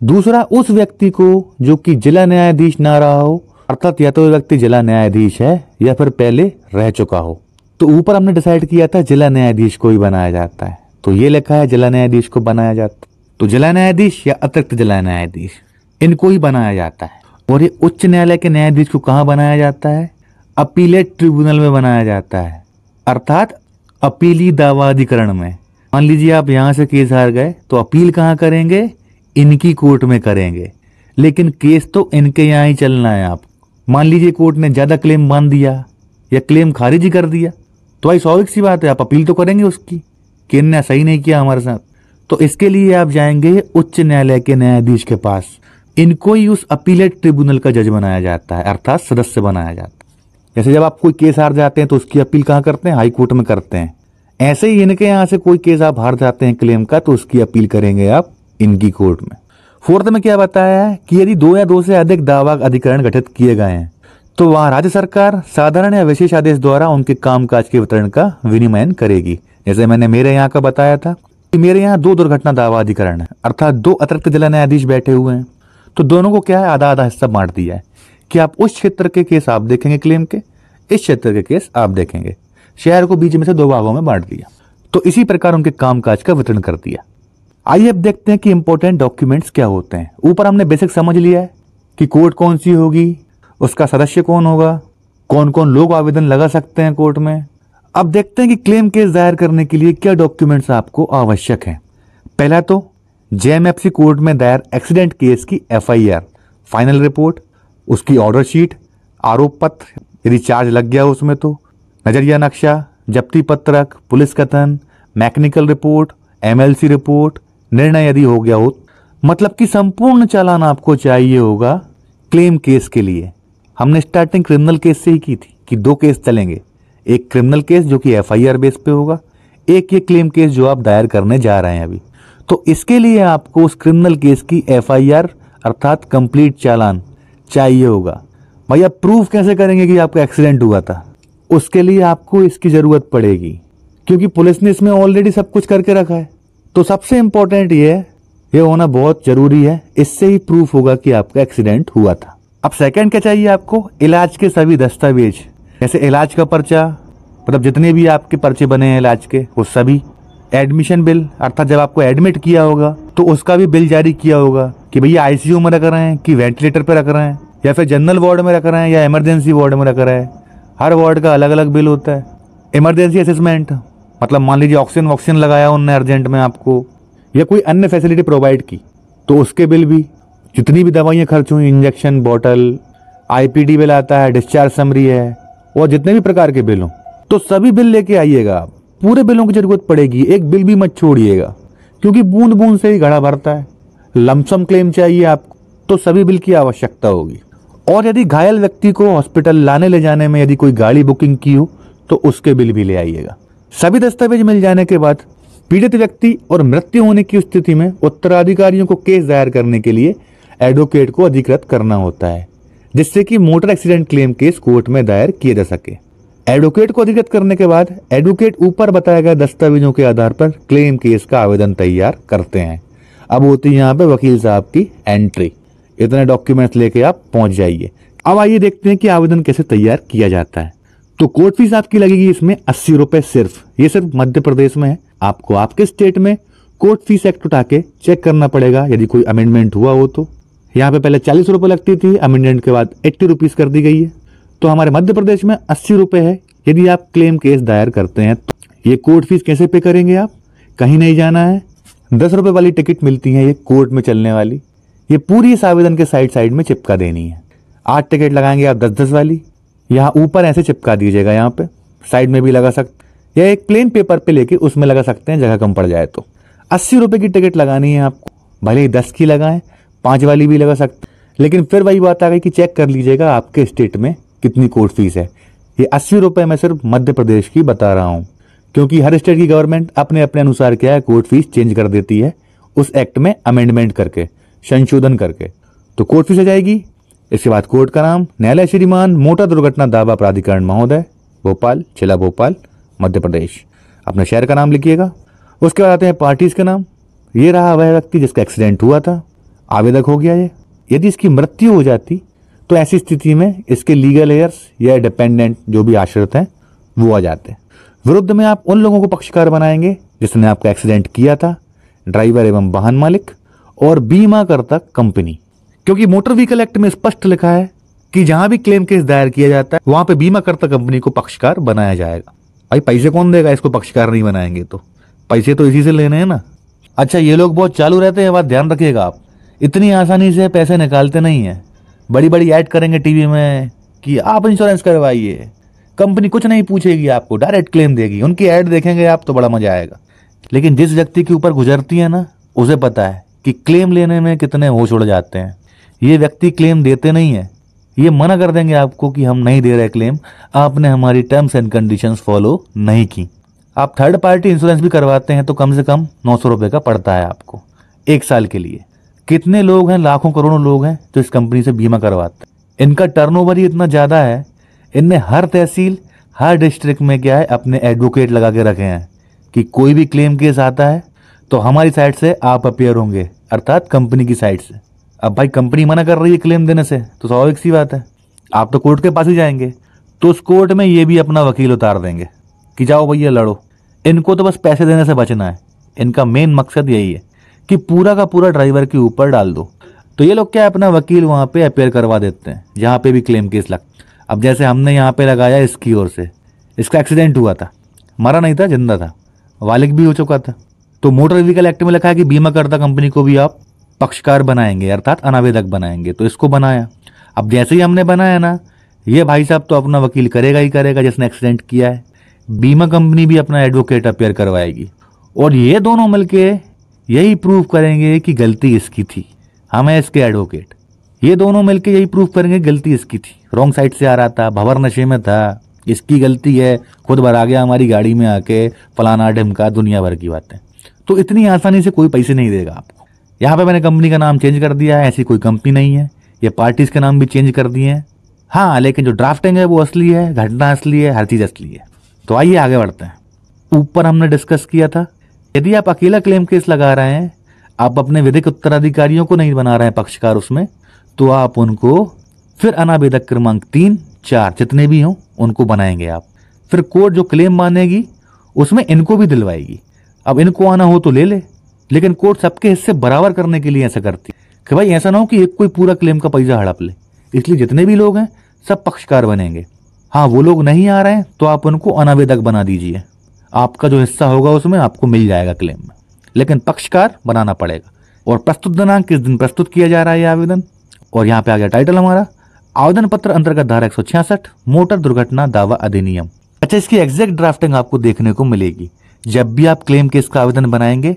दूसरा, उस व्यक्ति को जो कि जिला न्यायाधीश ना रहा हो, अर्थात या तो व्यक्ति जिला न्यायाधीश है या फिर पहले रह चुका हो। तो ऊपर हमने डिसाइड किया था जिला न्यायाधीश को ही बनाया जाता है, तो ये लिखा है जिला न्यायाधीश को बनाया जाता। तो जिला न्यायाधीश या अतिरिक्त जिला न्यायाधीश, इनको ही बनाया जाता है। और ये उच्च न्यायालय के न्यायाधीश को कहाँ बनाया जाता है? अपीलेट ट्रिब्यूनल में बनाया जाता है, अर्थात अपीली दावा अधिकरण में। मान लीजिए आप यहाँ से केस हार गए तो अपील कहाँ करेंगे? इनकी कोर्ट में करेंगे, लेकिन केस तो इनके यहाँ ही चलना है। आप मान लीजिए कोर्ट ने ज्यादा क्लेम मान दिया या क्लेम खारिज ही कर दिया, तो भाई स्वाभाविक सी बात है आप अपील तो करेंगे उसकी कि इनने सही नहीं किया हमारे साथ। तो इसके लिए आप जाएंगे उच्च न्यायालय के न्यायाधीश के पास। इनको ही उस अपीलेट ट्रिब्यूनल का जज बनाया जाता है, अर्थात सदस्य बनाया जाता है। जैसे जब आप कोई केस हार जाते हैं तो उसकी अपील कहाँ करते हैं? हाई कोर्ट में करते हैं। ऐसे ही इनके यहाँ से कोई केस आप हार जाते हैं क्लेम का, तो उसकी अपील करेंगे आप इनकी कोर्ट में। फोर्थ में क्या बताया है कि यदि 2 या 2 से अधिक दावा अधिकरण गठित किए गए हैं तो वहां राज्य सरकार साधारण या विशेष आदेश द्वारा उनके कामकाज के वितरण का विनियमन करेगी। जैसे मैंने मेरे यहाँ का बताया था कि मेरे यहाँ 2 दुर्घटना दावा अधिकरण है, अर्थात 2 अतिरिक्त जिला न्यायाधीश बैठे हुए हैं। तो दोनों को क्या है, आधा आधा हिस्सा बांट दिया है कि आप उस क्षेत्र के केस आप देखेंगे क्लेम के, इस क्षेत्र के केस आप देखेंगे। शहर को बीच में से 2 भागों में बांट दिया। तो इसी प्रकार उनके कामकाज का वितरण कर दिया। आइए अब देखते हैं कि इंपॉर्टेंट डॉक्यूमेंट्स क्या होते हैं। ऊपर हमने बेसिक समझ लिया है कि कोर्ट कौन सी होगी, उसका सदस्य कौन होगा, कौन कौन लोग आवेदन लगा सकते हैं कोर्ट में। अब देखते हैं कि क्लेम केस दायर करने के लिए क्या डॉक्यूमेंट्स आपको आवश्यक हैं। पहला तो जेएमएफसी कोर्ट में दायर एक्सीडेंट केस की एफआईआर, फाइनल रिपोर्ट, उसकी ऑर्डर शीट, आरोप पत्र यदि चार्ज लग गया उसमें तो, नजरिया नक्शा, जब्ती पत्रक, पुलिस कथन, मैकेनिकल रिपोर्ट, एमएलसी रिपोर्ट, निर्णय यदि हो गया हो। मतलब कि संपूर्ण चालान आपको चाहिए होगा क्लेम केस के लिए। हमने स्टार्टिंग क्रिमिनल केस से ही की थी कि 2 केस चलेंगे, एक क्रिमिनल केस जो कि एफआईआर बेस पे होगा, एक ये क्लेम केस जो आप दायर करने जा रहे हैं अभी। तो इसके लिए आपको उस क्रिमिनल केस की एफआईआर अर्थात कंप्लीट चालान चाहिए होगा। भैया प्रूफ कैसे करेंगे कि आपका एक्सीडेंट हुआ था? उसके लिए आपको इसकी जरूरत पड़ेगी, क्योंकि पुलिस ने इसमें ऑलरेडी सब कुछ करके रखा है। तो सबसे इंपॉर्टेंट ये होना बहुत जरूरी है, इससे ही प्रूफ होगा कि आपका एक्सीडेंट हुआ था। अब सेकंड क्या चाहिए आपको? इलाज के सभी दस्तावेज, जैसे इलाज का पर्चा, मतलब जितने भी आपके पर्चे बने हैं इलाज के वो सभी, एडमिशन बिल अर्थात जब आपको एडमिट किया होगा तो उसका भी बिल जारी किया होगा कि भैया आईसीयू में रख रहे हैं कि वेंटिलेटर पे रख रहे हैं या फिर जनरल वार्ड में रख रहे हैं या इमरजेंसी वार्ड में रख रहे हैं। हर वार्ड का अलग अलग बिल होता है। इमरजेंसी असेसमेंट, मतलब मान लीजिए ऑक्सीजन लगाया उनने अर्जेंट में आपको या कोई अन्य फैसिलिटी प्रोवाइड की, तो उसके बिल भी, जितनी भी दवाइयाँ खर्च हुई, इंजेक्शन बॉटल, आईपीडी बिल आता है, डिस्चार्ज समरी है, और जितने भी प्रकार के बिल हो, तो सभी बिल लेके आइएगा आप। पूरे बिलों की जरूरत पड़ेगी, एक बिल भी मत छोड़िएगा, क्योंकि बूंद बूंद से ही घड़ा भरता है। लमसम क्लेम चाहिए आपको तो सभी बिल की आवश्यकता होगी। और यदि घायल व्यक्ति को हॉस्पिटल लाने ले जाने में यदि कोई गाड़ी बुकिंग की हो तो उसके बिल भी ले आइएगा। सभी दस्तावेज मिल जाने के बाद पीड़ित व्यक्ति और मृत्यु होने की स्थिति में उत्तराधिकारियों को केस दायर करने के लिए एडवोकेट को अधिकृत करना होता है, जिससे कि motor accident claim case court में दायर किए जा सके। एडवोकेट को अधिकृत करने के बाद एडवोकेट ऊपर बताए गए दस्तावेजों के आधार पर क्लेम केस का आवेदन तैयार करते हैं। अब होती है यहाँ पे वकील साहब की एंट्री। इतने डॉक्यूमेंट्स लेके आप पहुंच जाइए। अब आइए देखते हैं कि आवेदन कैसे तैयार किया जाता है। तो कोर्ट फीस आपकी लगेगी इसमें 80 रुपए सिर्फ। ये सिर्फ मध्य प्रदेश में है। आपको आपके स्टेट में कोर्ट फीस एक्ट उठा के चेक करना पड़ेगा यदि कोई अमेंडमेंट हुआ हो तो। यहाँ पे पहले 40 रुपए लगती थी, अमेंडमेंट के बाद 80 रुपीज कर दी गई है। तो हमारे मध्य प्रदेश में 80 रुपए है यदि आप क्लेम केस दायर करते हैं। तो ये कोर्ट फीस कैसे पे करेंगे आप? कहीं नहीं जाना है। 10 रुपए वाली टिकट मिलती है ये कोर्ट में चलने वाली, ये पूरी इस आवेदन के साइड में चिपका देनी है। 8 टिकट लगाएंगे आप 10-10 वाली, यहाँ ऊपर ऐसे चिपका दीजिएगा, यहाँ पे साइड में भी लगा सकते या एक प्लेन पेपर पे लेके उसमें लगा सकते हैं जगह कम पड़ जाए तो। 80 रुपए की टिकट लगानी है आपको, भले ही 10 की लगाएं, 5 वाली भी लगा सकते, लेकिन फिर वही बात आ गई कि चेक कर लीजिएगा आपके स्टेट में कितनी कोर्ट फीस है। ये 80 रुपए मैं सिर्फ मध्य प्रदेश की बता रहा हूँ, क्योंकि हर स्टेट की गवर्नमेंट अपने अपने अनुसार क्या है कोर्ट फीस चेंज कर देती है उस एक्ट में अमेंडमेंट करके, संशोधन करके। तो कोर्ट फीस आ जाएगी। इसके बाद कोर्ट का नाम न्यायालय श्रीमान मोटर दुर्घटना दावा प्राधिकरण महोदय, भोपाल, जिला भोपाल, मध्य प्रदेश। अपने शहर का नाम लिखिएगा। उसके बाद आते हैं पार्टीज का नाम। ये रहा वह व्यक्ति जिसका एक्सीडेंट हुआ था, आवेदक हो गया ये। यदि इसकी मृत्यु हो जाती तो ऐसी स्थिति में इसके लीगल एयर्स या डिपेंडेंट जो भी आश्रित हैं वो आ जाते हैं। विरुद्ध में आप उन लोगों को पक्षकार बनाएंगे जिसने आपका एक्सीडेंट किया था, ड्राइवर एवं वाहन मालिक, और बीमा करता कंपनी। क्योंकि मोटर व्हीकल एक्ट में स्पष्ट लिखा है कि जहां भी क्लेम केस दायर किया जाता है वहां पे बीमा करता कंपनी को पक्षकार बनाया जाएगा। भाई पैसे कौन देगा इसको पक्षकार नहीं बनाएंगे तो? पैसे तो इसी से लेने हैं ना। अच्छा, ये लोग बहुत चालू रहते हैं, बात ध्यान रखिएगा आप। इतनी आसानी से पैसे निकालते नहीं है। बड़ी बड़ी ऐड करेंगे टीवी में कि आप इंश्योरेंस करवाइए, कंपनी कुछ नहीं पूछेगी आपको, डायरेक्ट क्लेम देगी। उनकी ऐड देखेंगे आप तो बड़ा मजा आएगा। लेकिन जिस व्यक्ति के ऊपर गुजरती है ना, उसे पता है कि क्लेम लेने में कितने होश उड़ जाते हैं। ये व्यक्ति क्लेम देते नहीं है, ये मना कर देंगे आपको कि हम नहीं दे रहे क्लेम, आपने हमारी टर्म्स एंड कंडीशंस फॉलो नहीं की। आप थर्ड पार्टी इंश्योरेंस भी करवाते हैं तो कम से कम 900 रुपए का पड़ता है आपको 1 साल के लिए। कितने लोग हैं, लाखों करोड़ों लोग हैं जो इस कंपनी से बीमा करवाते हैं। इनका टर्नओवर ही इतना ज्यादा है, इनने हर तहसील, हर डिस्ट्रिक्ट में क्या है अपने एडवोकेट लगा के रखे हैं कि कोई भी क्लेम केस आता है तो हमारी साइड से आप अपियर होंगे, अर्थात कंपनी की साइड से। अब भाई कंपनी मना कर रही है क्लेम देने से तो स्वाभाविक सी बात है आप तो कोर्ट के पास ही जाएंगे। तो उस कोर्ट में ये भी अपना वकील उतार देंगे कि जाओ भैया लड़ो। इनको तो बस पैसे देने से बचना है। इनका मेन मकसद यही है कि पूरा का पूरा ड्राइवर के ऊपर डाल दो। तो ये लोग क्या अपना वकील वहां पे अपेयर करवा देते हैं जहां पे भी क्लेम केस लगता। अब जैसे हमने यहाँ पे लगाया इसकी ओर से, इसका एक्सीडेंट हुआ था, मरा नहीं था, जिंदा था, वालिक भी हो चुका था। तो मोटर व्हीकल एक्ट में लिखा है कि बीमा करता कंपनी को भी आप पक्षकार बनाएंगे, अर्थात अनावेदक बनाएंगे। तो इसको बनाया। अब जैसे ही हमने बनाया ना, ये भाई साहब तो अपना वकील करेगा ही करेगा जिसने एक्सीडेंट किया है, बीमा कंपनी भी अपना एडवोकेट अपेयर करवाएगी, और ये दोनों मिलके यही प्रूव करेंगे कि गलती इसकी थी, हम है इसके एडवोकेट। ये दोनों मिलके यही प्रूव करेंगे गलती इसकी थी, रॉन्ग साइड से आ रहा था, भंवर नशे में था, इसकी गलती है, खुद भर आ गया हमारी गाड़ी में आके, फलाना ढिमका, दुनिया भर की बातें। तो इतनी आसानी से कोई पैसे नहीं देगा आपको। यहाँ पे मैंने कंपनी का नाम चेंज कर दिया है, ऐसी कोई कंपनी नहीं है। ये पार्टीज के नाम भी चेंज कर दिए हैं। हाँ, लेकिन जो ड्राफ्टिंग है वो असली है, घटना असली है, हर चीज असली है। तो आइए आगे बढ़ते हैं। ऊपर हमने डिस्कस किया था, यदि आप अकेला क्लेम केस लगा रहे हैं, आप अपने विधिक उत्तराधिकारियों को नहीं बना रहे हैं पक्षकार उसमें, तो आप उनको फिर अनावेदक क्रमांक 3, 4 जितने भी हों उनको बनाएंगे आप। फिर कोर्ट जो क्लेम मानेगी उसमें इनको भी दिलवाएगी। अब इनको आना हो तो ले ले, लेकिन कोर्ट सबके हिस्से बराबर करने के लिए ऐसा करती है कि भाई ऐसा ना हो कि एक कोई पूरा क्लेम का पैसा हड़प ले। इसलिए जितने भी लोग हैं सब पक्षकार बनेंगे। हाँ, वो लोग नहीं आ रहे हैं तो आप उनको अनावेदक बना दीजिए, आपका जो हिस्सा होगा उसमें आपको मिल जाएगा क्लेम में, लेकिन पक्षकार बनाना पड़ेगा। और प्रस्तुत दिनांक किस दिन प्रस्तुत किया जा रहा है ये आवेदन, और यहाँ पे आ गया टाइटल हमारा, आवेदन पत्र अंतर्गत धारा 166 मोटर दुर्घटना दावा अधिनियम। अच्छा, इसकी एग्जैक्ट ड्राफ्टिंग आपको देखने को मिलेगी। जब भी आप क्लेम केस का आवेदन बनाएंगे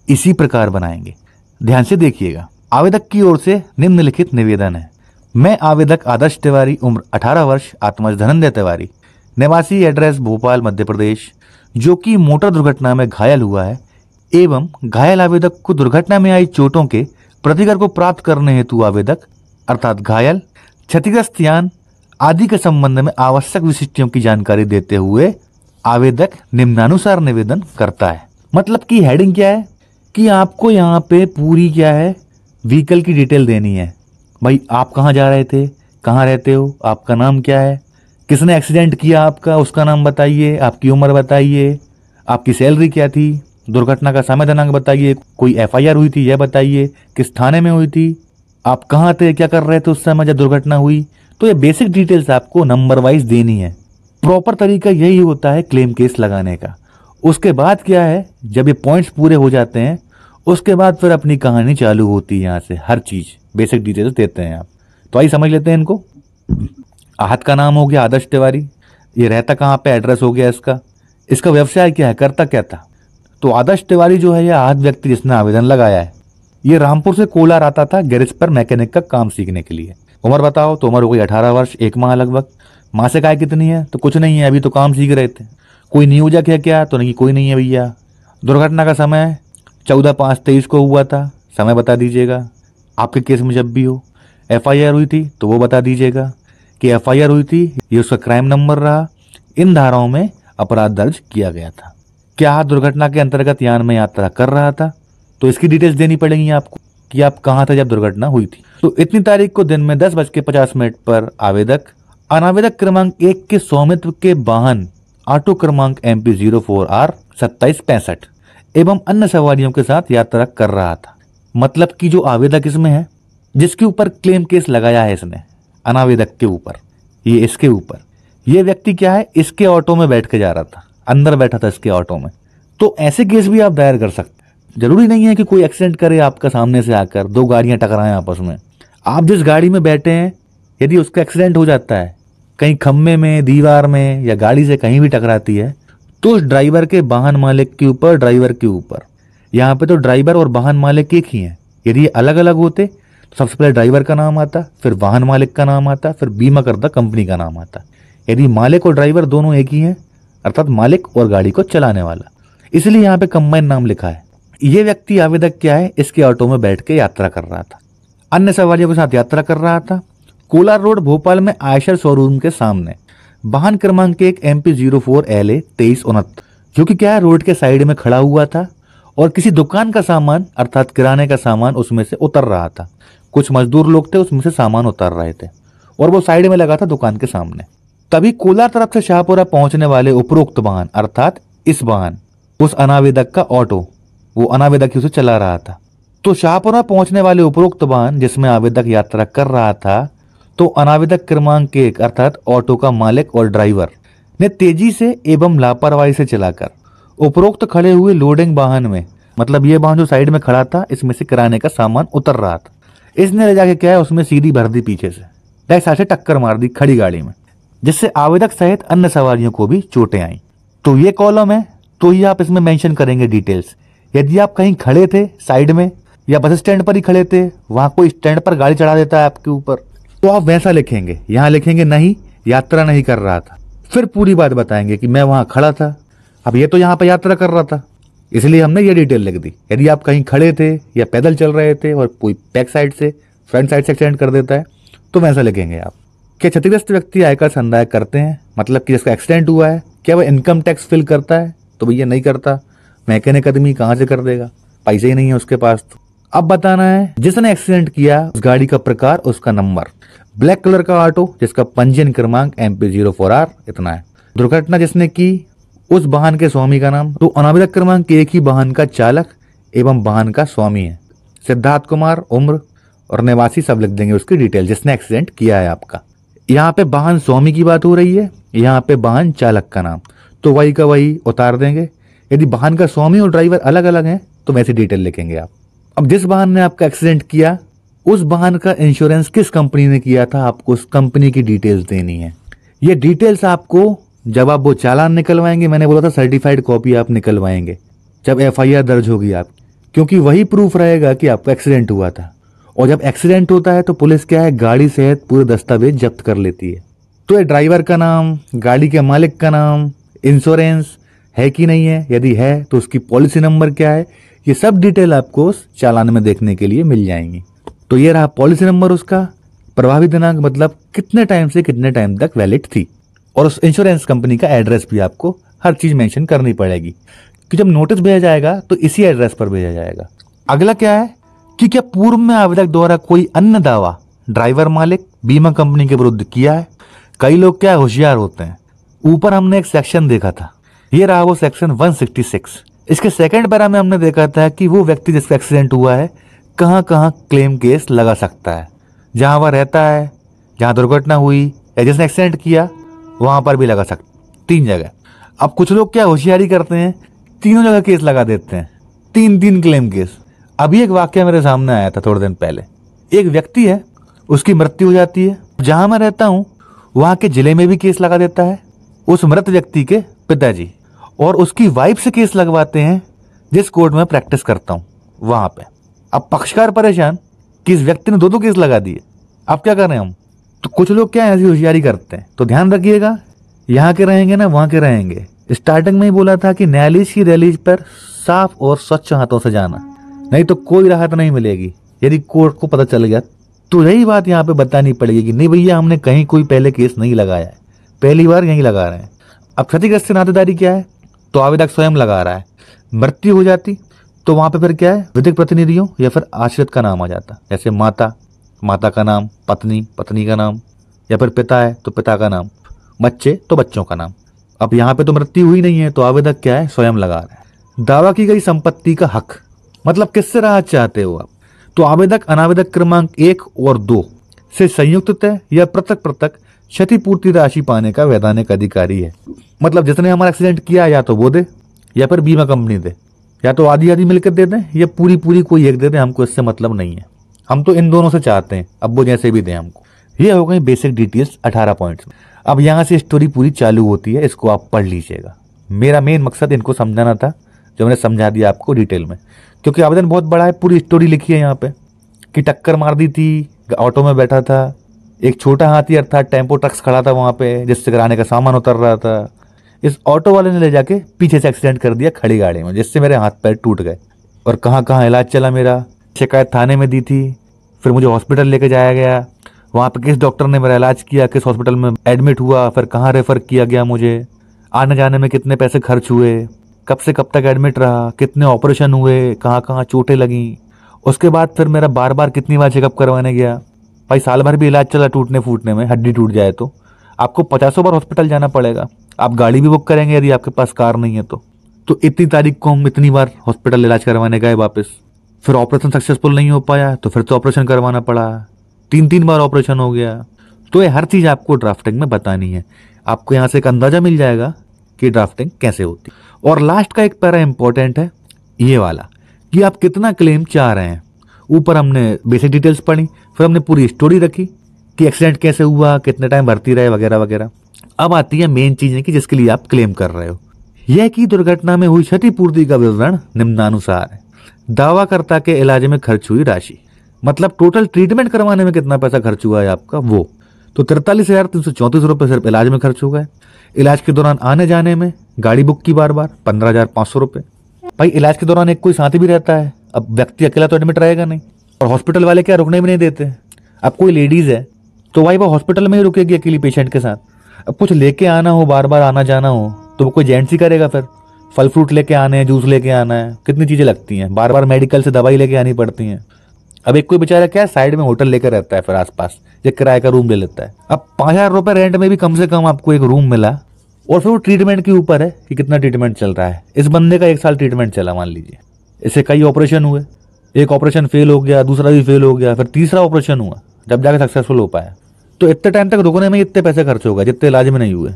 इसी प्रकार बनाएंगे। ध्यान से देखिएगा। आवेदक की ओर से निम्नलिखित निवेदन है। मैं आवेदक आदर्श तिवारी, उम्र 18 वर्ष, आत्मज धनंजय तिवारी, निवासी एड्रेस भोपाल मध्य प्रदेश, जो कि मोटर दुर्घटना में घायल हुआ है एवं घायल आवेदक को दुर्घटना में आई चोटों के प्रतिकर को प्राप्त करने हेतु आवेदक अर्थात घायल, क्षतिग्रस्त यान आदि के संबंध में आवश्यक विशिष्टों की जानकारी देते हुए आवेदक निम्नानुसार निवेदन करता है। मतलब की हेडिंग क्या है कि आपको यहाँ पे पूरी क्या है व्हीकल की डिटेल देनी है। भाई आप कहाँ जा रहे थे, कहाँ रहते हो, आपका नाम क्या है, किसने एक्सीडेंट किया आपका उसका नाम बताइए, आपकी उम्र बताइए, आपकी सैलरी क्या थी, दुर्घटना का समय दिनांक बताइए, कोई एफआईआर हुई थी यह बताइए, किस थाने में हुई थी, आप कहाँ थे, क्या कर रहे थे उस समय जब दुर्घटना हुई। तो ये बेसिक डिटेल्स आपको नंबर वाइज देनी है। प्रॉपर तरीका यही होता है क्लेम केस लगाने का। उसके बाद क्या है, जब ये पॉइंट्स पूरे हो जाते हैं उसके बाद फिर अपनी कहानी चालू होती है। यहाँ से हर चीज बेसिक डिटेल्स देते हैं आप। तो आइए समझ लेते हैं इनको। आहत का नाम हो गया आदर्श तिवारी, ये रहता कहाँ पे, एड्रेस हो गया इसका, इसका व्यवसाय क्या है, करता क्या था। तो आदर्श तिवारी जो है यह आहत व्यक्ति जिसने आवेदन लगाया है, ये रामपुर से कोलार आता था गैरेज पर मैकेनिक का काम सीखने के लिए। उम्र बताओ, तो उम्र हो गई 18 वर्ष 1 माह लगभग। मासिक आय कितनी है, तो कुछ नहीं है, अभी तो काम सीख रहे थे। कोई नियोजक है क्या, तो नहीं, कोई नहीं है भैया। दुर्घटना का समय 14/5/23 को हुआ था, समय बता दीजिएगा। आपके केस में जब भी हो एफआईआर हुई थी तो वो बता दीजिएगा कि एफआईआर हुई थी, ये उसका क्राइम नंबर रहा, इन धाराओं में अपराध दर्ज किया गया था। क्या दुर्घटना के अंतर्गत यान में यात्रा कर रहा था, तो इसकी डिटेल्स देनी पड़ेगी आपको कि आप कहाँ थे जब दुर्घटना हुई थी। तो इतनी तारीख को दिन में 10:50 पर आवेदक अनावेदक क्रमांक 1 के स्वामित्व के वाहन ऑटो क्रमांक MP 04R 2765 एवं अन्य सवारियों के साथ यात्रा कर रहा था। मतलब कि जो आवेदक इसमें है, जिसके ऊपर क्लेम केस लगाया है इसने, अनावेदक के ऊपर, ये इसके ऊपर, ये व्यक्ति क्या है, इसके ऑटो में बैठ के जा रहा था, अंदर बैठा था इसके ऑटो में। तो ऐसे केस भी आप दायर कर सकते हैं। जरूरी नहीं है कि कोई एक्सीडेंट करे आपका सामने से आकर, दो गाड़ियां टकराएं आपस में। आप जिस गाड़ी में बैठे हैं, यदि उसका एक्सीडेंट हो जाता है, कहीं खम्भे में, दीवार में या गाड़ी से कहीं भी टकराती है, तो उस ड्राइवर के वाहन मालिक के ऊपर, ड्राइवर के ऊपर, यहाँ पे तो ड्राइवर और वाहन मालिक एक ही हैं। यदि ये अलग अलग होते तो सबसे पहले ड्राइवर का नाम आता, फिर वाहन मालिक का नाम आता, फिर बीमा करता कंपनी का नाम आता। यदि मालिक और ड्राइवर दोनों एक ही हैं, अर्थात मालिक और गाड़ी को चलाने वाला, इसलिए यहाँ पे कंबाइन नाम लिखा है। ये व्यक्ति आवेदक क्या है, इसके ऑटो में बैठ के यात्रा कर रहा था, अन्य सवारियों के साथ यात्रा कर रहा था। कोलार रोड भोपाल में आयशर शोरूम के सामने वाहन क्रमांक 1 MP 04 LA 2369, जो कि क्या है, रोड के साइड में खड़ा हुआ था और किसी दुकान का सामान अर्थात किराने का सामान उसमें से उतर रहा था। कुछ मजदूर लोग थे, उसमें से सामान उतार रहे थे और वो साइड में लगा था दुकान के सामने। तभी कोलार तरफ से शाहपुरा पहुंचने वाले उपरोक्त वाहन अर्थात इस वाहन, उस अनावेदक का ऑटो, वो अनावेदक ही उसे चला रहा था। तो शाहपुरा पहुंचने वाले उपरोक्त वाहन जिसमें आवेदक यात्रा कर रहा था, तो अनावेदक क्रमांक 1 अर्थात ऑटो का मालिक और ड्राइवर ने तेजी से एवं लापरवाही से चलाकर उपरोक्त खड़े हुए लोडिंग वाहन में, मतलब ये वाहन जो साइड में खड़ा था, इसमें से किराने का सामान उतर रहा था, इसने ले जाके क्या है, उसमें सीधी भर दी पीछे से, डायरेक्ट से टक्कर मार दी खड़ी गाड़ी में, जिससे आवेदक सहित अन्य सवारियों को भी चोटें आई। तो ये कॉलम है, तो ये आप इसमें मेंशन करेंगे डिटेल्स। यदि आप कहीं खड़े थे साइड में या बस स्टैंड पर ही खड़े थे, वहां कोई स्टैंड पर गाड़ी चढ़ा देता है आपके ऊपर, तो आप वैसा लिखेंगे। यहाँ लिखेंगे नहीं, यात्रा नहीं कर रहा था, फिर पूरी बात बताएंगे कि मैं वहां खड़ा था, अब ये तो यहाँ पे यात्रा कर रहा था, इसलिए हमने ये डिटेल लिख दी। यदि आप कहीं खड़े थे या पैदल चल रहे थे और कोई बैक साइड से, फ्रंट साइड से एक्सीडेंट कर देता है, तो वैसा लिखेंगे आप। क्या क्षतिग्रस्त व्यक्ति आयकर संदाय करते हैं, मतलब कि जिसका एक्सीडेंट हुआ है, क्या वह इनकम टैक्स फिल करता है? तो भैया नहीं करता, मैकेनिक आदमी कहाँ से कर देगा, पैसे ही नहीं है उसके पास। तो अब बताना है जिसने एक्सीडेंट किया उस गाड़ी का प्रकार, उसका नंबर, ब्लैक कलर का ऑटो जिसका पंजीयन क्रमांक MP 04R इतना है। दुर्घटना जिसने की उस वाहन के स्वामी का नाम, तो अनावेदक क्रमांक 1 ही वाहन का चालक एवं वाहन का स्वामी है। सिद्धार्थ कुमार, उम्र और निवासी सब लिख देंगे उसकी डिटेल, जिसने एक्सीडेंट किया है आपका। यहाँ पे वाहन स्वामी की बात हो रही है, यहाँ पे वाहन चालक का नाम, तो वही का वही उतार देंगे। यदि वाहन का स्वामी और ड्राइवर अलग अलग हैं तो वैसे डिटेल लिखेंगे आप। अब जिस वाहन ने आपका एक्सीडेंट किया, उस वाहन का इंश्योरेंस किस कंपनी ने किया था, आपको उस कंपनी की डिटेल्स देनी है। ये डिटेल्स आपको जब आप वो चालान निकलवाएंगे, मैंने बोला था सर्टिफाइड कॉपी आप निकलवाएंगे जब FIR दर्ज होगी आप, क्योंकि वही प्रूफ रहेगा कि आपका एक्सीडेंट हुआ था। और जब एक्सीडेंट होता है तो पुलिस क्या है, गाड़ी सहित पूरे दस्तावेज जब्त कर लेती है। तो ये ड्राइवर का नाम, गाड़ी के मालिक का नाम, इंश्योरेंस है कि नहीं है, यदि है तो उसकी पॉलिसी नंबर क्या है, ये सब डिटेल आपको उस चालान में देखने के लिए मिल जाएंगी। तो ये रहा पॉलिसी नंबर, उसका प्रभावी दिनांक, मतलब कितने टाइम से कितने टाइम तक वैलिड थी, और उस इंश्योरेंस कंपनी का एड्रेस भी आपको हर चीज मेंशन करनी पड़ेगी कि जब नोटिस भेजा जाएगा तो इसी एड्रेस पर भेजा जाएगा। अगला क्या है कि क्या पूर्व में आवेदक द्वारा कोई अन्य दावा ड्राइवर, मालिक, बीमा कंपनी के विरुद्ध किया है। कई लोग क्या होशियार होते हैं, ऊपर हमने एक सेक्शन देखा था, ये रहा वो सेक्शन 166। इसके सेकंड पैरा में हमने देखा था कि वो व्यक्ति जिसका एक्सीडेंट हुआ है कहाँ कहाँ क्लेम केस लगा सकता है, जहां वह रहता है, जहां दुर्घटना हुई या जिसने एक्सीडेंट किया वहां पर भी लगा सकता, 3 जगह। अब कुछ लोग क्या होशियारी करते हैं, तीनों जगह केस लगा देते हैं, 3 क्लेम केस। अभी एक वाक्य मेरे सामने आया था थोड़े दिन पहले, एक व्यक्ति है, उसकी मृत्यु हो जाती है, जहां मैं रहता हूं वहां के जिले में भी केस लगा देता है उस मृत व्यक्ति के पिताजी, और उसकी वाइफ से केस लगवाते हैं जिस कोर्ट में प्रैक्टिस करता हूं वहां पे। अब पक्षकार परेशान कि इस व्यक्ति ने 2 केस लगा दिए, अब क्या करें हम। तो कुछ लोग क्या ऐसी होशियारी करते हैं, तो ध्यान रखिएगा, यहाँ के रहेंगे ना वहां के रहेंगे। स्टार्टिंग में ही बोला था कि न्यायाधीश की दहलीज पर साफ और स्वच्छ हाथों से जाना, नहीं तो कोई राहत नहीं मिलेगी। यदि कोर्ट को पता चल गया तो यही बात यहाँ पे बतानी पड़ेगी कि नहीं भैया हमने कहीं कोई पहले केस नहीं लगाया है, पहली बार यहीं लगा रहे हैं। अब क्षतिग्रस्त से नातेदारी क्या है, तो आवेदक स्वयं लगा रहा है। मृत्यु हो जाती तो वहां पे फिर क्या है, विधिक प्रतिनिधियों या फिर आश्रित का नाम आ जाता, जैसे माता का नाम, पत्नी का नाम, या फिर पिता है तो पिता का नाम, बच्चे तो बच्चों का नाम। अब यहाँ पे तो मृत्यु हुई नहीं है तो आवेदक क्या है, स्वयं लगा रहा है। दावा की गई संपत्ति का हक, मतलब किससे राहत चाहते हो आप? तो आवेदक अनावेदक क्रमांक 1 और 2 से संयुक्तः या पृथक पृथक क्षतिपूर्ति राशि पाने का वैधानिक अधिकारी है। मतलब जिसने हमारा एक्सीडेंट किया या तो वो दे या फिर बीमा कंपनी दे, या तो आधी आधी मिलकर दे दें या पूरी पूरी कोई एक दे दे, हमको इससे मतलब नहीं है। हम तो इन दोनों से चाहते हैं, अब वो जैसे भी दें हमको। ये हो गई बेसिक डिटेल्स 18 पॉइंट्स। अब यहाँ से स्टोरी पूरी चालू होती है, इसको आप पढ़ लीजिएगा। मेरा मेन मकसद इनको समझाना था, जो मैंने समझा दिया आपको डिटेल में, क्योंकि आवेदन बहुत बड़ा है। पूरी स्टोरी लिखी है यहाँ पे कि टक्कर मार दी थी, ऑटो में बैठा था, एक छोटा हाथी अर्थात टेम्पो ट्रक्स खड़ा था वहाँ पे, जिससे किराने का सामान उतर रहा था। इस ऑटो वाले ने ले जाके पीछे से एक्सीडेंट कर दिया खड़ी गाड़ी में, जिससे मेरे हाथ पैर टूट गए। और कहाँ कहाँ इलाज चला मेरा, शिकायत थाने में दी थी, फिर मुझे हॉस्पिटल लेके जाया गया, वहाँ पे किस डॉक्टर ने मेरा इलाज किया, किस हॉस्पिटल में एडमिट हुआ, फिर कहाँ रेफर किया गया, मुझे आने जाने में कितने पैसे खर्च हुए, कब से कब तक एडमिट रहा, कितने ऑपरेशन हुए, कहाँ कहाँ चोटें लगी। उसके बाद फिर मेरा बार बार कितनी बार चेकअप करवाने गया। भाई साल भर भी इलाज चला टूटने फूटने में, हड्डी टूट जाए तो आपको 50 बार हॉस्पिटल जाना पड़ेगा। आप गाड़ी भी बुक करेंगे यदि आपके पास कार नहीं है तो इतनी तारीख को हम इतनी बार हॉस्पिटल इलाज करवाने गए वापस, फिर ऑपरेशन सक्सेसफुल नहीं हो पाया तो फिर तो ऑपरेशन करवाना पड़ा, 3 बार ऑपरेशन हो गया। तो ये हर चीज़ आपको ड्राफ्टिंग में बतानी है। आपको यहाँ से एक अंदाजा मिल जाएगा कि ड्राफ्टिंग कैसे होती है। और लास्ट का एक पैरा इंपॉर्टेंट है ये वाला, कि आप कितना क्लेम चाह रहे हैं। ऊपर हमने बेसिक डिटेल्स पढ़ी, फिर हमने पूरी स्टोरी रखी कि एक्सीडेंट कैसे हुआ, कितने टाइम भर्ती रहे, वगैरह वगैरह। अब आती है मेन चीजें कि जिसके लिए आप क्लेम कर रहे हो। यह कि दुर्घटना में हुई क्षतिपूर्ति का विवरण निम्नानुसार है। दावाकर्ता के इलाज में खर्च हुई राशि, मतलब टोटल ट्रीटमेंट करवाने में कितना पैसा खर्च हुआ है आपका, वो तो 43,334 रुपये सिर्फ इलाज में खर्च हो गए। इलाज के दौरान आने जाने में गाड़ी बुक की बार 15,500 रुपये। भाई इलाज के दौरान एक कोई साथी भी रहता है, अब व्यक्ति अकेला तो एडमिट रहेगा नहीं, और हॉस्पिटल वाले क्या रुकने भी नहीं देते। अब कोई लेडीज है तो भाई वो हॉस्पिटल में ही रुकेगी अकेली पेशेंट के साथ। अब कुछ लेके आना हो, बार बार आना जाना हो, तो वो कोई जेंट्स ही करेगा। फिर फल फ्रूट लेके आने हैं, जूस लेके आना है, कितनी चीजें लगती हैं, बार बार मेडिकल से दवाई लेके आनी पड़ती हैं। अब एक कोई बेचारा क्या साइड में होटल लेकर रहता है, फिर आसपास या किराए का रूम ले लेता है। अब 5,000 रुपये रेंट में भी कम से कम आपको एक रूम मिला, और फिर वो ट्रीटमेंट के ऊपर है कि कितना ट्रीटमेंट चल रहा है। इस बंदे का 1 साल ट्रीटमेंट चला मान लीजिए, इससे कई ऑपरेशन हुए, एक ऑपरेशन फेल हो गया, दूसरा भी फेल हो गया, फिर तीसरा ऑपरेशन हुआ जब जाके सक्सेसफुल हो पाया, तो इतने टाइम तक रुकने में इतने पैसे खर्च होगा जितने इलाज में नहीं हुए।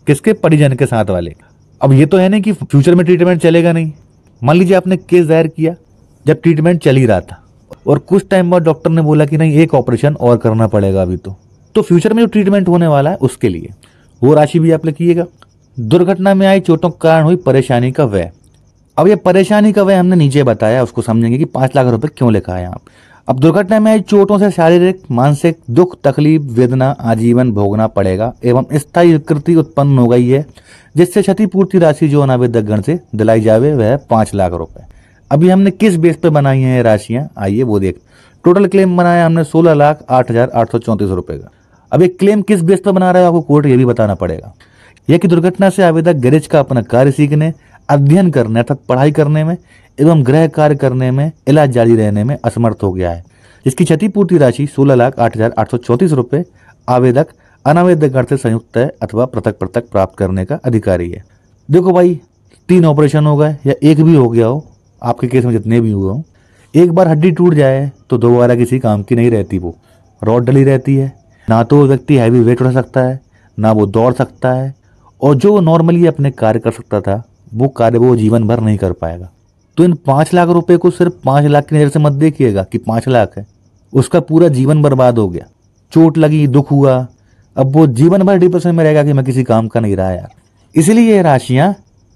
किसके? परिजन के साथ वाले। अब ये तो है नहीं कि फ्यूचर में ट्रीटमेंट चलेगा नहीं। मान लीजिए आपने केस दायर किया जब ट्रीटमेंट चल ही रहा था, और कुछ टाइम बाद डॉक्टर ने बोला कि नहीं एक ऑपरेशन और करना पड़ेगा अभी, तो फ्यूचर में जो ट्रीटमेंट होने वाला है उसके लिए वो राशि भी आप लिखिएगा। दुर्घटना में आई चोटों के कारण हुई परेशानी का व्यय। अब ये परेशानी का व्यय हमने नीचे बताया, उसको समझेंगे कि 5 लाख रुपए क्यों लिखा है यहाँ। अब दुर्घटना में आई चोटों से शारीरिक मानसिक दुख तकलीफ वेदना आजीवन भोगना पड़ेगा एवं स्थायी विकृति उत्पन्न हो गई है, जिससे क्षतिपूर्ति राशि जो अनावेदक गण से दिलाई जावे वह 5 लाख रुपए। अभी हमने किस बेस पे बनाई है राशियां, आइए वो देख। टोटल क्लेम बनाया हमने 16,08,834 रुपए का। अब एक क्लेम किस बेस पर बना रहा है आपको कोर्ट ये भी बताना पड़ेगा। यह कि दुर्घटना से आवेदक गैरेज का अपना कार्य सीखने, अध्ययन करने अर्थात पढ़ाई करने में एवं गृह कार्य करने में इलाज जारी रहने में असमर्थ हो गया है, जिसकी क्षतिपूर्ति राशि 16,08,834 रुपये आवेदक अनावेदक गण से संयुक्त है अथवा पृथक पृथक प्राप्त करने का अधिकारी है। देखो भाई 3 ऑपरेशन हो गए या एक भी हो गया हो, आपके केस में जितने भी हुए हो, एक बार हड्डी टूट जाए तो दोबारा किसी काम की नहीं रहती। वो रॉड डली रहती है, ना तो वो व्यक्ति हैवी वेट उठा सकता है, ना वो दौड़ सकता है, और जो नॉर्मली अपने कार्य कर सकता था वो कार्य वो जीवन भर नहीं कर पाएगा। तो इन 5 लाख रुपए को सिर्फ 5 लाख की नजर से मत देखिएगा कि 5 लाख है, उसका पूरा जीवन बर्बाद हो गया। चोट लगी, दुख हुआ, अब वो जीवन भर डिप्रेशन में रहेगा कि मैं किसी काम का नहीं रहा यार। इसलिए ये राशियां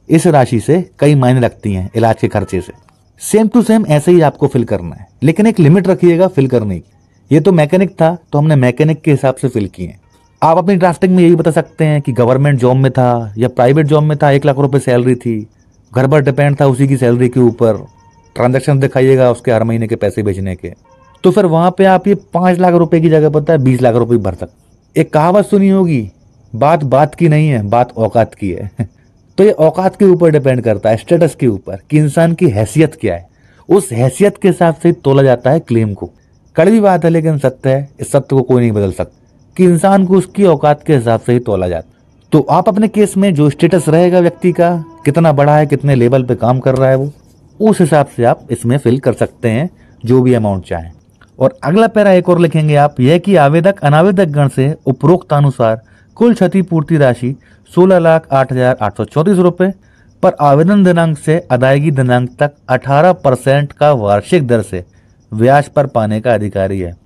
इस राशि से कई मायने रखती हैं इलाज के खर्चे से। सेम टू सेम ऐसे ही आपको फिल करना है, लेकिन एक लिमिट रखिएगा फिल करने की। ये तो मैकेनिक था तो हमने मैकेनिक के हिसाब से फिल किए। आप अपनी ड्राफ्टिंग में यही बता सकते हैं कि गवर्नमेंट जॉब में था या प्राइवेट जॉब में था, 1 लाख रुपए सैलरी थी, घर पर डिपेंड था उसी की सैलरी के ऊपर, ट्रांजैक्शन दिखाइएगा उसके हर महीने के पैसे भेजने के। तो फिर वहां पे आप ये 5 लाख रुपए की जगह पता है 20 लाख रुपए भर सकते। एक कहावत सुनी होगी, बात बात की नहीं है, बात औकात की है। तो ये औकात के ऊपर डिपेंड करता है, स्टेटस के ऊपर कि इंसान की हैसियत क्या है। उस हैसियत के हिसाब से तोला जाता है क्लेम को। कड़वी बात है लेकिन सत्य है, इस सत्य को कोई नहीं बदल सकता कि इंसान को उसकी औकात के हिसाब से ही तोला जाता। तो आप अपने केस में जो स्टेटस रहेगा व्यक्ति का, कितना बड़ा है, कितने लेवल पे काम कर रहा है वो, उस हिसाब से आप इसमें फिल कर सकते हैं जो भी अमाउंट चाहें। और अगला पैरा एक और लिखेंगे आप, यह कि आवेदक अनावेदक गण से उपरोक्त अनुसार कुल क्षतिपूर्ति राशि 16,08,834 रुपए पर आवेदन दिनांक से अदायगी दिनांक तक 18% का वार्षिक दर से ब्याज पर पाने का अधिकारी है।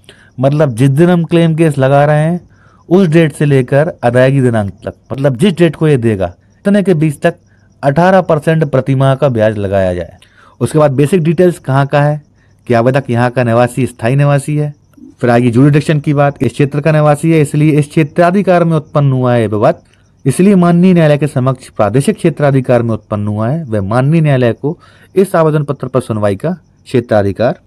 मतलब जिस दिन हम क्लेम केस लगा रहे हैं उस डेट से लेकर अदायगी दिनांक तक, मतलब जिस डेट को ये देगा इतने के बीच तक 18% प्रतिमाह का ब्याज लगाया जाए। उसके बाद बेसिक डिटेल्स कहाँ का है कि आवेदक यहाँ का निवासी, स्थायी निवासी है। फिर आगे जुरिडिक्शन की बात, इस क्षेत्र का निवासी है इसलिए इस क्षेत्राधिकार में उत्पन्न हुआ है विवाद, इसलिए माननीय न्यायालय के समक्ष प्रादेशिक क्षेत्राधिकार में उत्पन्न हुआ है। वह माननीय न्यायालय को इस आवेदन पत्र पर सुनवाई का क्षेत्राधिकार।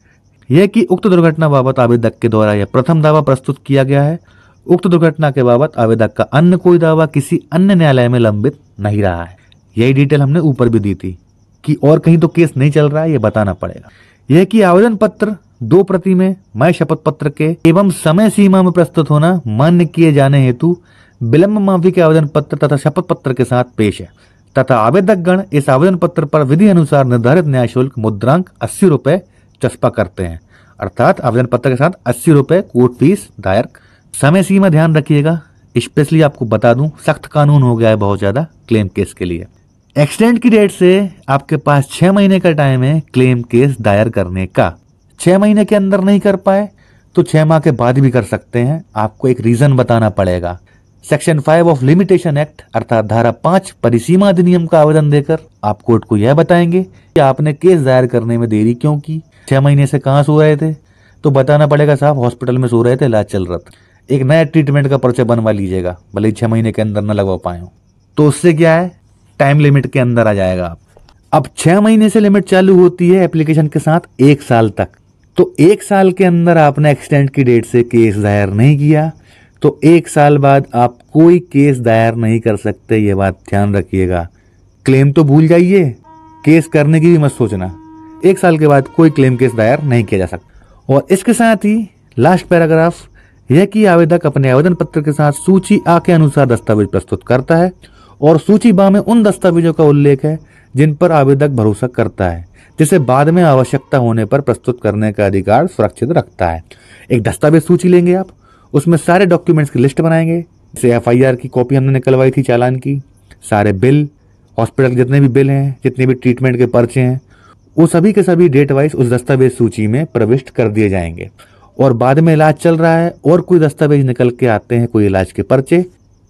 यह कि उक्त दुर्घटना बाबत आवेदक के द्वारा यह प्रथम दावा प्रस्तुत किया गया है। उक्त दुर्घटना के बाबत आवेदक का अन्य कोई दावा किसी अन्य न्यायालय में लंबित नहीं रहा है। यही डिटेल हमने ऊपर भी दी थी कि और कहीं तो केस नहीं चल रहा है, ये बताना पड़ेगा। यह कि आवेदन पत्र 2 प्रति में मैं शपथ पत्र के एवं समय सीमा में प्रस्तुत होना मान्य किए जाने हेतु विलंब माफी के आवेदन पत्र तथा शपथ पत्र के साथ पेश है तथा आवेदक गण इस आवेदन पत्र पर विधि अनुसार निर्धारित न्याय शुल्क मुद्रांक 80 रुपए चस्पा करते हैं। अर्थात आवेदन पत्र के साथ 80 रुपए कोर्ट फीस दायर। समय सीमा ध्यान रखिएगा, स्पेशली आपको बता दूं सख्त कानून हो गया है बहुत ज्यादा क्लेम केस के लिए। एक्सीडेंट की डेट से आपके पास 6 महीने का टाइम है क्लेम केस दायर करने का। 6 महीने के अंदर नहीं कर पाए तो 6 माह के बाद भी कर सकते हैं। आपको एक रीजन बताना पड़ेगा। सेक्शन 5 ऑफ लिमिटेशन एक्ट अर्थात धारा 5 परिसीमा अधिनियम का आवेदन देकर आप कोर्ट को यह बताएंगे कि आपने केस दायर करने में देरी क्यों की। 6 महीने से कहाँ सो रहे थे तो बताना पड़ेगा साहब हॉस्पिटल में सो रहे थे, इलाज चल रहा था। एक नया ट्रीटमेंट का पर्चा बनवा लीजिएगा, भले 6 महीने के अंदर न लगवा पाए हो तो उससे क्या है टाइम लिमिट के अंदर आ जाएगा आप। अब 6 महीने से लिमिट चालू होती है एप्लीकेशन के साथ 1 साल तक। तो 1 साल के अंदर आपने एक्सीडेंट की डेट से केस दायर नहीं किया तो 1 साल बाद आप कोई केस दायर नहीं कर सकते। ये बात ध्यान रखिएगा। क्लेम तो भूल जाइए, केस करने की भी मत सोचना। 1 साल के बाद कोई क्लेम केस दायर नहीं किया जा सकता। और इसके साथ ही लास्ट पैराग्राफ यह कि आवेदक अपने आवेदन पत्र के साथ सूची आ के अनुसार दस्तावेज प्रस्तुत करता है और सूची बा में उन दस्तावेजों का उल्लेख है जिन पर आवेदक भरोसा करता है, जिसे बाद में आवश्यकता होने पर प्रस्तुत करने का अधिकार सुरक्षित रखता है। एक दस्तावेज सूची लेंगे आप, उसमें सारे डॉक्यूमेंट्स की लिस्ट बनाएंगे। जैसे FIR की कॉपी हमने निकलवाई थी चालान की, सारे बिल, हॉस्पिटल के जितने भी बिल हैं, जितने भी ट्रीटमेंट के पर्चे हैं, वो सभी के सभी डेट वाइज उस दस्तावेज सूची में प्रविष्ट कर दिए जाएंगे। और बाद में इलाज चल रहा है और कोई दस्तावेज निकल के आते हैं, कोई इलाज के पर्चे,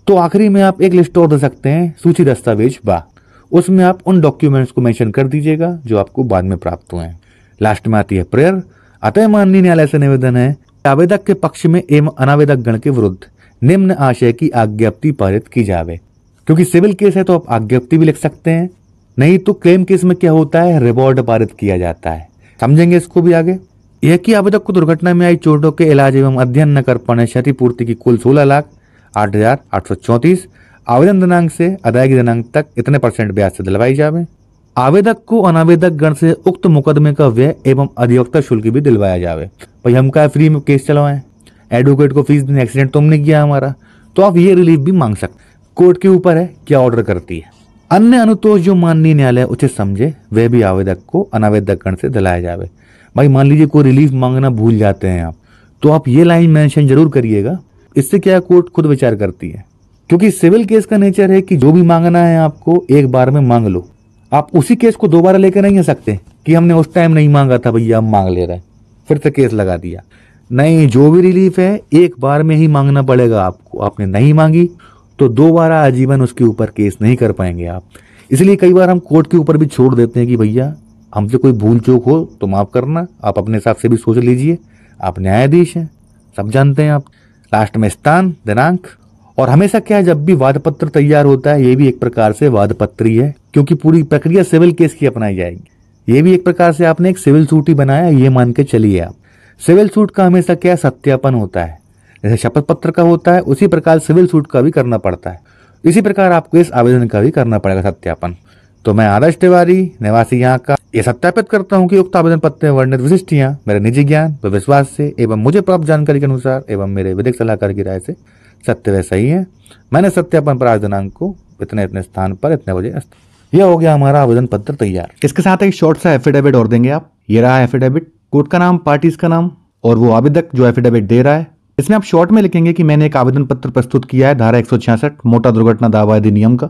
तो आखिरी में आप एक लिस्ट और दे सकते हैं सूची दस्तावेज बा। उसमें आप उन डॉक्यूमेंट्स को मेंशन कर दीजिएगा जो आपको बाद में प्राप्त हुए हैं। लास्ट में आती है प्रेयर। अतः माननीय न्यायालय से निवेदन है आवेदक के पक्ष में एवं अनावेदक गण के विरुद्ध निम्न आशय की आज्ञप्ति पारित की जावे। क्योंकि सिविल केस है तो आप आज्ञप्ति भी लिख सकते हैं, नहीं तो क्लेम केस में क्या होता है रिवॉर्ड पारित किया जाता है। समझेंगे इसको भी आगे। यह कि आवेदक को दुर्घटना में आई चोटों के इलाज एवं अध्ययन न कर पाने क्षतिपूर्ति की कुल 16,08,834 आवेदन दिनांक से अदायगी दिनांक तक इतने % ब्याज से दिलवाई जावे। आवेदक को अनावेदक गण से उक्त मुकदमे का व्यय एवं अधिवक्ता शुल्क भी दिलवाया जावे। भाई हम क्या फ्री में केस चलवाएं, एडवोकेट को फीस देने, एक्सीडेंट तुमने किया हमारा, तो आप ये रिलीफ भी मांग सकते। कोर्ट के ऊपर है क्या ऑर्डर करती है। अन्य अनुतोष जो माननीय न्यायालय उचित समझे वह भी आवेदक को अनावेदक गण से दिलाया जावे। भाई मान लीजिए कोई रिलीफ मांगना भूल जाते हैं आप, तो आप ये लाइन मेंशन जरूर करिएगा। इससे क्या कोर्ट खुद विचार करती है, क्योंकि सिविल केस का नेचर है कि जो भी मांगना है आपको एक बार में मांग लो। आप उसी केस को दोबारा लेकर नहीं आ सकते कि हमने उस टाइम नहीं मांगा था भैया, हम मांग ले रहे हैं, फिर से केस लगा दिया। नहीं, जो भी रिलीफ है एक बार में ही मांगना पड़ेगा आपको। आपने नहीं मांगी तो दोबारा आजीवन उसके ऊपर केस नहीं कर पाएंगे आप। इसलिए कई बार हम कोर्ट के ऊपर भी छोड़ देते हैं कि भैया हमसे कोई भूल चूक हो तो माफ करना, आप अपने हिसाब से भी सोच लीजिए, आप न्यायाधीश हैं, सब जानते हैं आप। लास्ट में स्थान, दिनांक, और हमेशा क्या है जब भी वाद पत्र तैयार होता है ये भी एक प्रकार से वाद पत्र ही है, क्योंकि पूरी प्रक्रिया सिविल केस की अपनाई जाएगी। ये भी एक प्रकार से आपने एक सिविल सूट ही बनाया, ये मान के चलिए आप। सिविल सूट का हमेशा क्या सत्यापन होता है, जैसे शपथ पत्र का होता है उसी प्रकार सिविल सूट का भी करना पड़ता है। इसी प्रकार आपको इस आवेदन का भी करना पड़ेगा सत्यापन। तो मैं आदर्श तिवारी निवासी यहाँ का ये सत्यापित करता हूँ कि उक्त आवेदन पत्र में वर्णित विशिष्टियां मेरे निजी ज्ञान व विश्वास से एवं मुझे प्राप्त जानकारी के अनुसार एवं मेरे विधिक सलाहकार की राय से सत्य वैसा ही है। मैंने सत्यापन पर आज दिनांक को इतने इतने स्थान पर इतने बजे यह हो गया हमारा आवेदन पत्र तैयार। इसके साथ एक शॉर्ट सा एफिडेविट और देंगे आप। ये रहा एफिडेविट, कोर्ट का नाम, पार्टीज का नाम और वो आवेदक जो एफिडेविट दे रहा है। इसमें आप शॉर्ट में लिखेंगे कि मैंने एक आवेदन पत्र प्रस्तुत किया है धारा 166 मोटर दुर्घटना दावा अधिनियम का,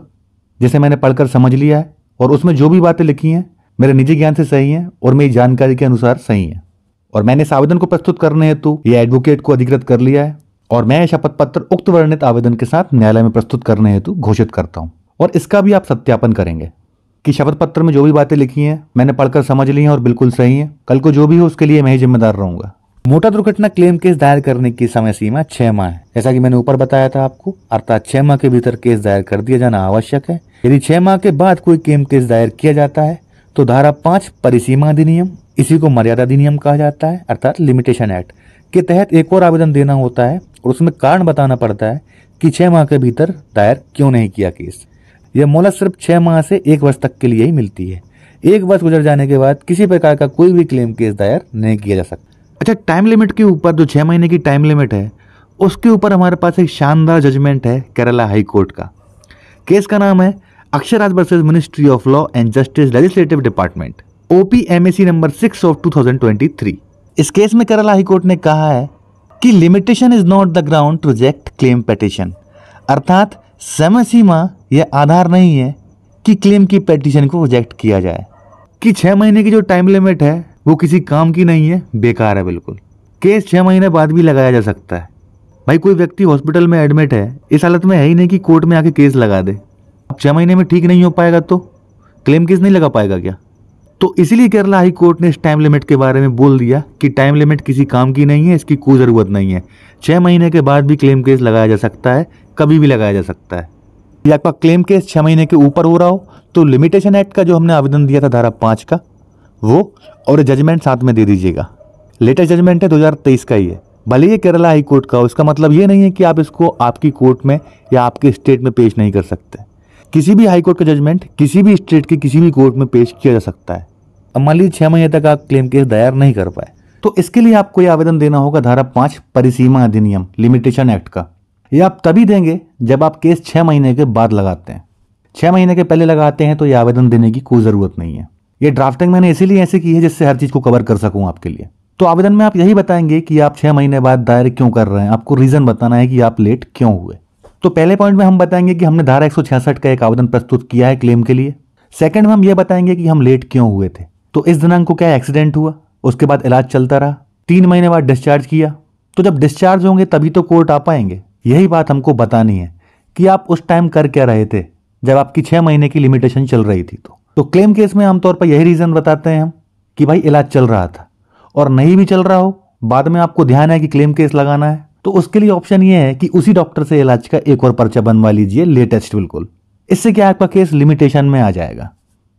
जिसे मैंने पढ़कर समझ लिया है और उसमें जो भी बातें लिखी हैं मेरे निजी ज्ञान से सही हैं और मेरी जानकारी के अनुसार सही हैं। और मैंने इस आवेदन को प्रस्तुत करने हेतु ये एडवोकेट को अधिकृत कर लिया है और मैं शपथ पत्र उक्त वर्णित आवेदन के साथ न्यायालय में प्रस्तुत करने हेतु घोषित करता हूं। और इसका भी आप सत्यापन करेंगे कि शपथ पत्र में जो भी बातें लिखी हैं मैंने पढ़कर समझ ली हैं और बिल्कुल सही हैं। कल को जो भी हो उसके लिए मैं ही जिम्मेदार रहूंगा। मोटर दुर्घटना क्लेम केस दायर करने की समय सीमा 6 माह है, जैसा कि मैंने ऊपर बताया था आपको। अर्थात 6 माह के भीतर केस दायर कर दिया जाना आवश्यक है। यदि 6 माह के बाद कोई क्लेम केस दायर किया जाता है तो धारा 5 परिसीमा अधिनियम, इसी को मर्यादा अधिनियम कहा जाता है अर्थात लिमिटेशन एक्ट के तहत एक और आवेदन देना होता है और उसमें कारण बताना पड़ता है कि 6 माह के भीतर दायर क्यों नहीं किया केस। यह मोहलत सिर्फ 6 माह से 1 वर्ष तक के लिए ही मिलती है। 1 वर्ष गुजर जाने के बाद किसी प्रकार का कोई भी क्लेम केस दायर नहीं किया जा सकता। अच्छा, टाइम लिमिट के ऊपर जो 6 महीने की टाइम लिमिट है उसके ऊपर हमारे पास एक शानदार जजमेंट है केरला हाई कोर्ट का। केस का नाम है Akshraj versus ministry of law and justice legislative department, OPMAC number 6 of 2023। इस केस में केरला हाई कोर्ट ने कहा है कि limitation is not the ground to reject claim petition, अर्थात समय सीमा यह आधार नहीं है कि क्लेम की पेटिशन को रिजेक्ट किया जाए। कि 6 महीने की जो टाइम लिमिट है वो किसी काम की नहीं है, बेकार है बिल्कुल। केस 6 महीने बाद भी लगाया जा सकता है। भाई कोई व्यक्ति हॉस्पिटल में एडमिट है, इस हालत में है ही नहीं कि कोर्ट में आके केस लगा दे। अब 6 महीने में ठीक नहीं हो पाएगा तो क्लेम केस नहीं लगा पाएगा क्या? तो इसीलिए केरला हाई कोर्ट ने इस टाइम लिमिट के बारे में बोल दिया कि टाइम लिमिट किसी काम की नहीं है, इसकी कोई ज़रूरत नहीं है। 6 महीने के बाद भी क्लेम केस लगाया जा सकता है, कभी भी लगाया जा सकता है। या आपका क्लेम केस 6 महीने के ऊपर हो रहा हो तो लिमिटेशन एक्ट का जो हमने आवेदन दिया था धारा 5 का वो और जजमेंट साथ में दे दीजिएगा। लेटेस्ट जजमेंट है 2023 का ही है, भले ये केरला हाई कोर्ट का हो, इसका मतलब ये नहीं है कि आप इसको आपकी कोर्ट में या आपके स्टेट में पेश नहीं कर सकते। किसी भी हाई कोर्ट का जजमेंट किसी भी स्टेट के किसी भी कोर्ट में पेश किया जा सकता है। अब मान लीजिए 6 महीने तक आप क्लेम केस दायर नहीं कर पाए तो इसके लिए आपको ये आवेदन देना होगा धारा 5 परिसीमा अधिनियम लिमिटेशन एक्ट का। ये आप तभी देंगे जब आप केस 6 महीने के बाद लगाते हैं। 6 महीने के पहले लगाते हैं तो ये आवेदन देने की कोई ज़रूरत नहीं है। ये ड्राफ्टिंग मैंने इसीलिए ऐसे की है जिससे हर चीज़ को कवर कर सकूं आपके लिए। तो आवेदन में आप यही बताएंगे कि आप 6 महीने बाद दायर क्यों कर रहे हैं, आपको रीज़न बताना है कि आप लेट क्यों हुए। तो पहले पॉइंट में हम बताएंगे कि हमने धारा 166 का एक आवेदन प्रस्तुत किया है क्लेम के लिए। सेकंड में हम ये बताएंगे कि हम लेट क्यों हुए थे। तो इस दिनांक को क्या एक्सीडेंट हुआ, उसके बाद इलाज चलता रहा, 3 महीने बाद डिस्चार्ज किया। तो जब डिस्चार्ज होंगे तभी तो कोर्ट आ पाएंगे। यही बात हमको बतानी है कि आप उस टाइम कर क्या रहे थे जब आपकी 6 महीने की लिमिटेशन चल रही थी। तो क्लेम केस में आमतौर पर यही रीजन बताते हैं हम कि भाई इलाज चल रहा था, और नहीं भी चल रहा हो बाद में आपको ध्यान है कि क्लेम केस लगाना है तो उसके लिए ऑप्शन ये है कि उसी डॉक्टर से इलाज का एक और पर्चा बनवा लीजिए लेटेस्ट बिल्कुल। इससे क्या आपका केस लिमिटेशन में आ जाएगा।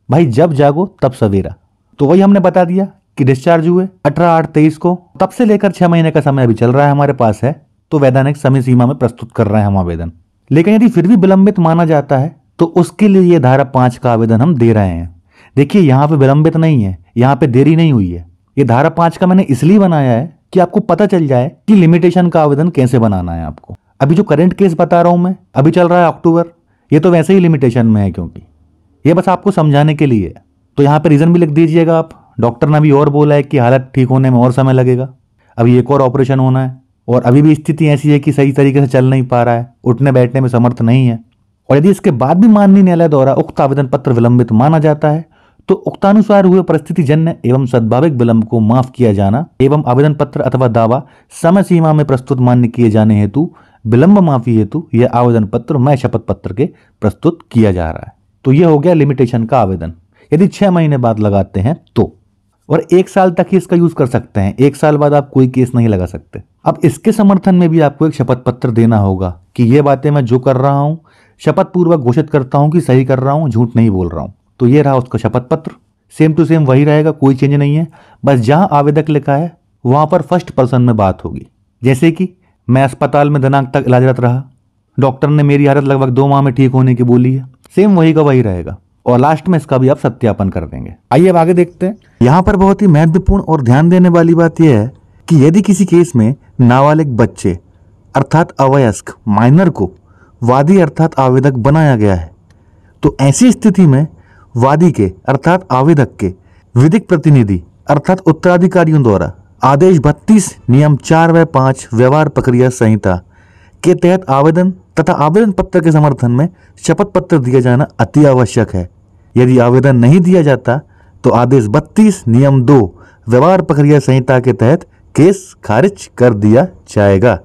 भाई जब जागो तब सवेरा। तो वही हमने बता दिया कि डिस्चार्ज हुए 18/8/23 को, तब से लेकर 6 महीने का समय अभी चल रहा है हमारे पास है, तो वैधानिक समय सीमा में प्रस्तुत कर रहे हैं हम आवेदन। लेकिन यदि फिर भी विलंबित माना जाता है तो उसके लिए ये धारा 5 का आवेदन हम दे रहे हैं। देखिए यहाँ पे विलंबित नहीं है, यहाँ पे देरी नहीं हुई है। ये धारा 5 का मैंने इसलिए बनाया है कि आपको पता चल जाए कि लिमिटेशन का आवेदन कैसे बनाना है आपको। अभी जो करंट केस बता रहा हूं मैं, अभी चल रहा है अक्टूबर, ये तो वैसे ही लिमिटेशन में है क्योंकि ये बस आपको समझाने के लिए है। तो यहाँ पे रीजन भी लिख दीजिएगा आप। डॉक्टर ने अभी और बोला है कि हालत ठीक होने में और समय लगेगा, अभी एक और ऑपरेशन होना है और अभी भी स्थिति ऐसी है कि सही तरीके से चल नहीं पा रहा है, उठने बैठने में समर्थ नहीं है। और यदि इसके बाद भी माननीय न्यायालय द्वारा उक्त आवेदन पत्र विलंबित माना जाता है तो उक्तानुसार हुए परिस्थिति जन्य एवं सद्भाविक विलंब को माफ किया जाना एवं आवेदन पत्र अथवा दावा समय सीमा में प्रस्तुत मान्य किए जाने हेतु विलंब माफी हेतु यह आवेदन पत्र मैं शपथ पत्र के प्रस्तुत किया जा रहा है। तो यह हो गया लिमिटेशन का आवेदन यदि 6 महीने बाद लगाते हैं तो, और 1 साल तक ही इसका यूज कर सकते हैं। 1 साल बाद आप कोई केस नहीं लगा सकते। अब इसके समर्थन में भी आपको एक शपथ पत्र देना होगा कि ये बातें मैं जो कर रहा हूं शपथ पूर्वक घोषित करता हूं कि सही कर रहा हूं, झूठ नहीं बोल रहा हूं। तो ये रहा उसका शपथ पत्र, सेम टू सेम वही रहेगा, कोई चेंज नहीं है। बस जहां आवेदक लिखा है वहां पर फर्स्ट पर्सन में बात होगी। जैसे कि मैं अस्पताल में दिनांक तक इलाजरत रहा, डॉक्टर ने मेरी हालत लगभग 2 माह में ठीक होने की बोली है, सेम वही का वही रहेगा। और लास्ट में इसका भी आप सत्यापन कर देंगे। आइए अब आगे देखते हैं। यहाँ पर बहुत ही महत्वपूर्ण और ध्यान देने वाली बात यह है कि यदि किसी केस में नाबालिग बच्चे अर्थात अवयस्क माइनर को वादी अर्थात आवेदक बनाया गया है, तो ऐसी स्थिति में वादी के अर्थात आवेदक के विधिक प्रतिनिधि अर्थात उत्तराधिकारियों द्वारा आदेश 32 नियम 4 व 5 व्यवहार प्रक्रिया संहिता के तहत आवेदन तथा आवेदन पत्र के समर्थन में शपथ पत्र दिया जाना अति आवश्यक है। यदि आवेदन नहीं दिया जाता तो आदेश 32 नियम 2 व्यवहार प्रक्रिया संहिता के तहत केस खारिज कर दिया जाएगा।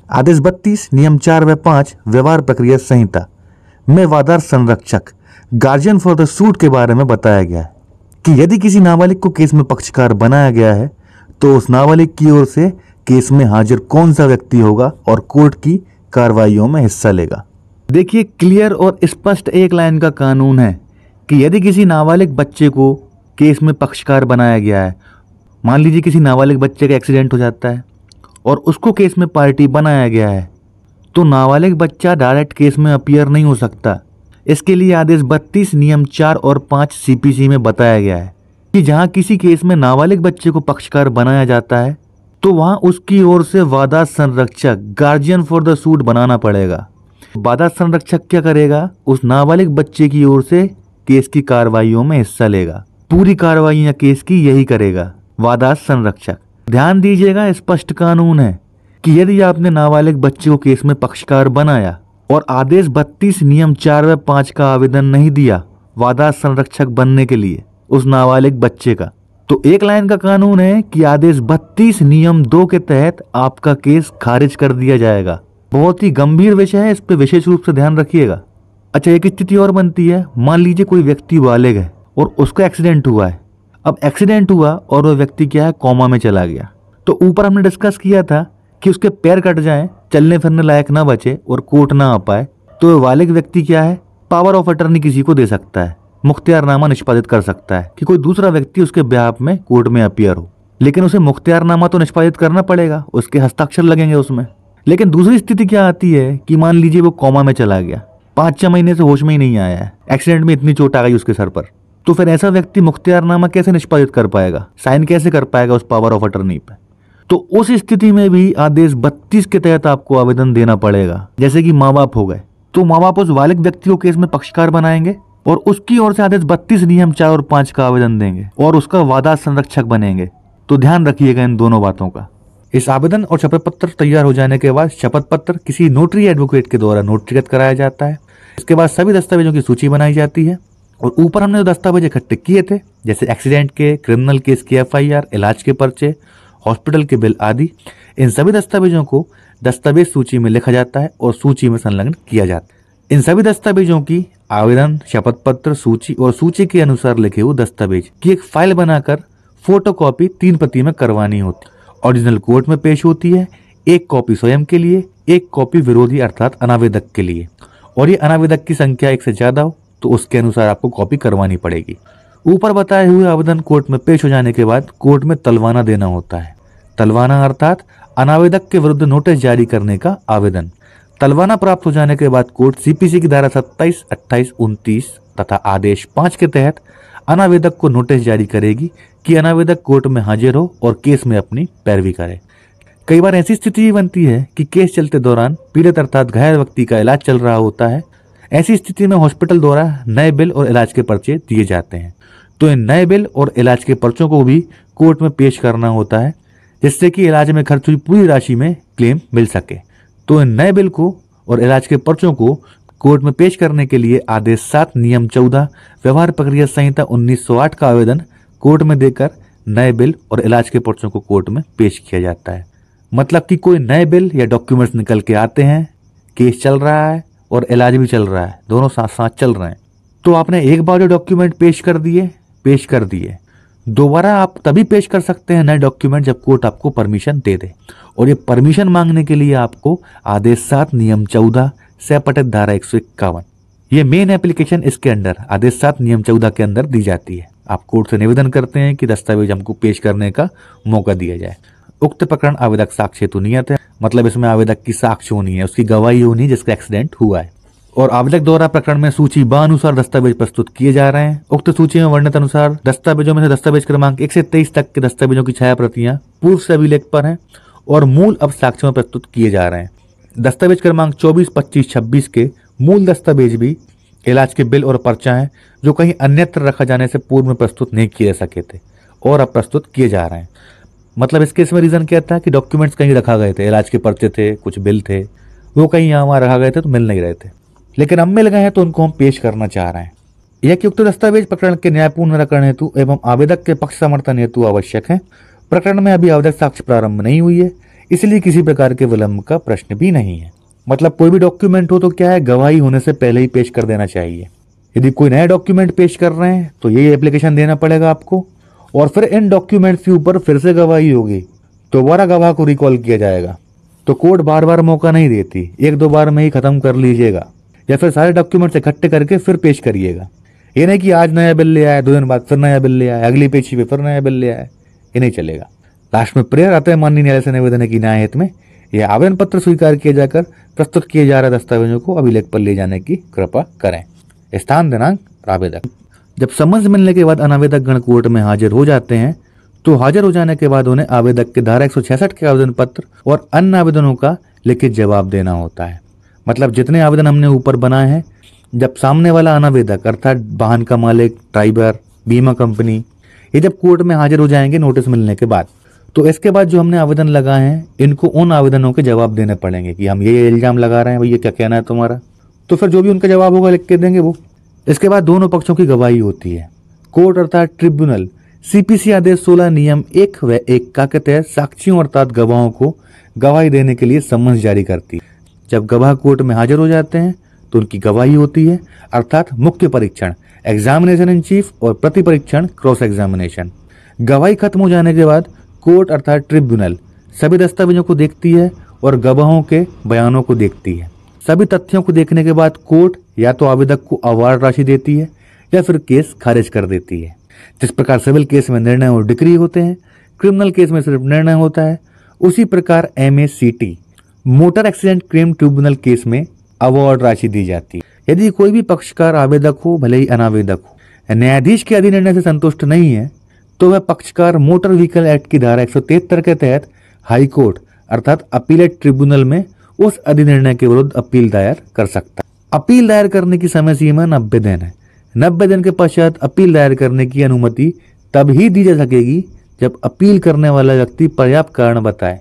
आदेश 32 नियम 4 व 5 व्यवहार प्रक्रिया संहिता में वादार संरक्षक गार्जियन फॉर द सूट के बारे में बताया गया है कि यदि किसी नाबालिग को केस में पक्षकार बनाया गया है तो उस नाबालिग की ओर से केस में हाजिर कौन सा व्यक्ति होगा और कोर्ट की कार्रवाइयों में हिस्सा लेगा। देखिए, क्लियर और स्पष्ट एक लाइन का कानून है कि यदि किसी नाबालिग बच्चे को केस में पक्षकार बनाया गया है, मान लीजिए किसी नाबालिग बच्चे का एक्सीडेंट हो जाता है और उसको केस में पार्टी बनाया गया है, तो नाबालिग बच्चा डायरेक्ट केस में अपीयर नहीं हो सकता। इसके लिए आदेश 32 नियम 4 और 5 CPC में बताया गया है कि जहां किसी केस में नाबालिग बच्चे को पक्षकार बनाया जाता है तो वहां उसकी ओर से वादा संरक्षक गार्जियन फॉर द सूट बनाना पड़ेगा। वादा संरक्षक क्या करेगा? उस नाबालिग बच्चे की ओर से केस की कार्रवाइयों में हिस्सा लेगा। पूरी कार्रवाइयां केस की यही करेगा वादा संरक्षक। ध्यान दीजिएगा, स्पष्ट कानून है कि यदि आपने नाबालिग बच्चे को केस में पक्षकार बनाया और आदेश 32 नियम 4 व 5 का आवेदन नहीं दिया वादा संरक्षक बनने के लिए उस नाबालिग बच्चे का, तो एक लाइन का कानून है कि आदेश 32 नियम 2 के तहत आपका केस खारिज कर दिया जाएगा। बहुत ही गंभीर विषय है, इस पे विशेष रूप से ध्यान रखिएगा। अच्छा, एक स्थिति और बनती है, मान लीजिए कोई व्यक्ति बालिग है और उसका एक्सीडेंट हुआ है। अब एक्सीडेंट हुआ और वो व्यक्ति क्या है, कोमा में चला गया। तो ऊपर हमने डिस्कस किया था कि उसके पैर कट जाएं, चलने फिरने लायक ना बचे और कोर्ट ना आ पाए, तो बालिग व्यक्ति क्या है, पावर ऑफ अटर्नी किसी को दे सकता है, मुख्तियारनामा निष्पादित कर सकता है कि कोई दूसरा व्यक्ति उसके बिहाफ में कोर्ट में अपीयर हो। लेकिन उसे मुख्तियारनामा तो निष्पादित करना पड़ेगा, उसके हस्ताक्षर लगेंगे उसमें। लेकिन दूसरी स्थिति क्या आती है कि मान लीजिए वो कोमा में चला गया, 5-6 महीने से होश में ही नहीं आया है, एक्सीडेंट में इतनी चोट आ गई उसके सर पर, तो फिर ऐसा व्यक्ति मुख्तियारनामा कैसे निष्पादित कर पाएगा, साइन कैसे कर पाएगा उस पावर ऑफ अटर्नी पे? तो उस स्थिति में भी आदेश 32 के तहत आपको आवेदन देना पड़ेगा। जैसे कि माँ बाप हो गए, तो माँ बाप उस बालिग व्यक्ति को केस में पक्षकार बनाएंगे और उसकी ओर से आदेश 32 नियम 4 और 5 का आवेदन देंगे और उसका वादा संरक्षक बनेंगे। तो ध्यान रखिएगा इन दोनों बातों का। इस आवेदन और शपथ पत्र तैयार हो जाने के बाद शपथ पत्र किसी नोटरी एडवोकेट के द्वारा नोटरीकृत कराया जाता है। इसके बाद सभी दस्तावेजों की सूची बनाई जाती है और ऊपर हमने जो दस्तावेज इकट्ठे किए थे, जैसे एक्सीडेंट के, क्रिमिनल केस की FIR, इलाज के पर्चे, हॉस्पिटल के बिल आदि, इन सभी दस्तावेजों को दस्तावेज सूची में लिखा जाता है और सूची में संलग्न किया जाता है। इन सभी दस्तावेजों की आवेदन, शपथ पत्र, सूची और सूची के अनुसार लिखे हुए दस्तावेज की एक फाइल बनाकर फोटोकॉपी 3 प्रति में करवानी होती। ओरिजिनल कोर्ट में पेश होती है, 1 कॉपी स्वयं के लिए, 1 कॉपी विरोधी अर्थात अनावेदक के लिए, और ये अनावेदक की संख्या 1 से ज्यादा हो तो उसके अनुसार आपको कॉपी करवानी पड़ेगी। ऊपर बताए हुए आवेदन कोर्ट में पेश हो जाने के बाद कोर्ट में तलवाना देना होता है। तलवाना अर्थात अनावेदक के विरुद्ध नोटिस जारी करने का आवेदन। तलवाना प्राप्त हो जाने के बाद कोर्ट CPC की धारा 27, 28, 29 तथा आदेश 5 के तहत अनावेदक को नोटिस जारी करेगी कि अनावेदक कोर्ट में हाजिर हो और केस में अपनी पैरवी करे। कई बार ऐसी स्थिति बनती है कि केस चलते दौरान पीड़ित अर्थात घायल व्यक्ति का इलाज चल रहा होता है। ऐसी स्थिति में हॉस्पिटल द्वारा नए बिल और इलाज के पर्चे दिए जाते हैं, तो इन नए बिल और इलाज के पर्चों को भी कोर्ट में पेश करना होता है, जिससे कि इलाज में खर्च हुई पूरी राशि में क्लेम मिल सके। तो इन नए बिल को और इलाज के पर्चों को कोर्ट में पेश करने के लिए आदेश 7 नियम 14 व्यवहार प्रक्रिया संहिता 1908 का आवेदन कोर्ट में देकर नए बिल और इलाज के पर्चों को कोर्ट में पेश किया जाता है। मतलब कि कोई नए बिल या डॉक्यूमेंट्स निकल के आते हैं, केस चल रहा है और इलाज भी चल रहा है, दोनों साथ साथ चल रहे हैं, तो आपने एक बार जो डॉक्यूमेंट पेश कर दिए, दोबारा आप तभी पेश कर सकते हैं नए डॉक्यूमेंट जब कोर्ट आपको परमिशन दे दे। और ये परमिशन मांगने के लिए आपको आदेश 7 नियम 14 से पठित धारा 151, ये मेन एप्लीकेशन इसके अंडर आदेश 7 नियम 14 के अंदर दी जाती है। आप कोर्ट से निवेदन करते हैं कि दस्तावेज हमको पेश करने का मौका दिया जाए। उक्त प्रकरण आवेदक साक्ष्य हेतु नियत है, मतलब इसमें आवेदक की साक्ष्य होनी है, उसकी गवाही होनी है जिसका एक्सीडेंट हुआ है। और आवेदक द्वारा प्रकरण में सूची ब अनुसार दस्तावेज प्रस्तुत किए जा रहे हैं। उक्त सूची में वर्णित अनुसार दस्तावेजों में से दस्तावेज क्रमांक 1 से 23 तक के दस्तावेजों की छाया प्रतियां पूर्व से अभिलेख पर हैं और मूल अब साक्ष्यों में प्रस्तुत किए जा रहे हैं। दस्तावेज क्रमांक 24, 25, 26 के मूल दस्तावेज भी इलाज के बिल और पर्चा हैं जो कहीं अन्यत्र रखा जाने से पूर्व में प्रस्तुत नहीं किए जा सके थे और अब प्रस्तुत किए जा रहे हैं। मतलब इस केस में रीजन क्या था कि डॉक्यूमेंट्स कहीं रखा गए थे, इलाज के पर्चे थे, कुछ बिल थे, वो कहीं यहाँ वहाँ रखा गए थे तो मिल नहीं रहे थे, लेकिन अब मिल गए हैं तो उनको हम पेश करना चाह रहे हैं। यह कि उक्त दस्तावेज प्रकरण के न्यायपूर्ण निराकरण हेतु एवं आवेदक के पक्ष समर्थन हेतु आवश्यक है। प्रकरण में अभी आवेदक साक्ष्य प्रारंभ नहीं हुई है, इसलिए किसी प्रकार के विलंब का प्रश्न भी नहीं है। मतलब कोई भी डॉक्यूमेंट हो तो क्या है, गवाही होने से पहले ही पेश कर देना चाहिए। यदि कोई नया डॉक्यूमेंट पेश कर रहे हैं तो ये एप्लीकेशन देना पड़ेगा आपको, और फिर इन डॉक्यूमेंट्स के ऊपर फिर से गवाही होगी, दोबारा गवाह को रिकॉल किया जाएगा। तो कोर्ट बार बार मौका नहीं देती, एक दो बार में ही खत्म कर लीजिएगा या फिर सारे डॉक्यूमेंट्स इकट्ठे करके फिर पेश करिएगा। ये नहीं कि आज नया बिल ले आए, 2 दिन बाद फिर नया बिल ले आए, अगली पेशी पे फिर नया बिल ले आए, ये नहीं चलेगा। लास्ट में प्रेयर आता है माननीय न्यायालय से निवेदन है कि न्याय हित में यह आवेदन पत्र स्वीकार किया जाकर प्रस्तुत किए जा रहे दस्तावेजों को अभिलेख पर ले जाने की कृपा करें। स्थान दिनांक आवेदक। जब समन्स मिलने के बाद अनावेदक गण कोर्ट में हाजिर हो जाते हैं तो हाजिर हो जाने के बाद उन्हें आवेदक के धारा 166 के आवेदन पत्र और अन्य आवेदनों का लिखित जवाब देना होता है। मतलब जितने आवेदन हमने ऊपर बनाए हैं, जब सामने वाला अनावेदक अर्थात वाहन का मालिक, ड्राइवर, बीमा कंपनी, ये जब कोर्ट में हाजिर हो जाएंगे नोटिस मिलने के बाद, तो इसके बाद जो हमने आवेदन लगाए हैं इनको उन आवेदनों के जवाब देने पड़ेंगे कि हम ये इल्जाम लगा रहे हैं, भैया क्या कहना है तुम्हारा। तो फिर जो भी उनका जवाब होगा लिख के देंगे वो। इसके बाद दोनों पक्षों की गवाही होती है। कोर्ट अर्थात ट्रिब्यूनल सीपीसी आदेश 16 नियम 1 व 1 के तहत साक्षियों अर्थात गवाहों को गवाही देने के लिए सम्मन जारी करती है। जब गवाह कोर्ट में हाजिर हो जाते हैं तो उनकी गवाही होती है, अर्थात मुख्य परीक्षण एग्जामिनेशन इन चीफ और प्रति परीक्षण क्रॉस एग्जामिनेशन। गवाही खत्म हो जाने के बाद कोर्ट अर्थात ट्रिब्यूनल सभी दस्तावेजों को देखती है और गवाहों के बयानों को देखती है। सभी तथ्यों को देखने के बाद कोर्ट या तो आवेदक को अवार्ड राशि देती है या फिर केस खारिज कर देती है। जिस प्रकार सिविल केस में निर्णय और डिक्री होते हैं, क्रिमिनल केस में सिर्फ निर्णय होता है, उसी प्रकार MACT motor accident claim tribunal case में अवार्ड राशि दी जाती है। यदि कोई भी पक्षकार आवेदक हो भले ही अनावेदक हो, न्यायाधीश के अधिनिर्णय से संतुष्ट नहीं है तो वह पक्षकार मोटर व्हीकल एक्ट की धारा 173 के तहत हाई कोर्ट अर्थात अपीलेट ट्रिब्यूनल में उस अधिनिर्णय के विरुद्ध अपील दायर कर सकता है। अपील दायर करने की समय सीमा 90 दिन है। 90 दिन के पश्चात अपील दायर करने की अनुमति तब ही दी जा सकेगी जब अपील करने वाला व्यक्ति पर्याप्त कारण बताए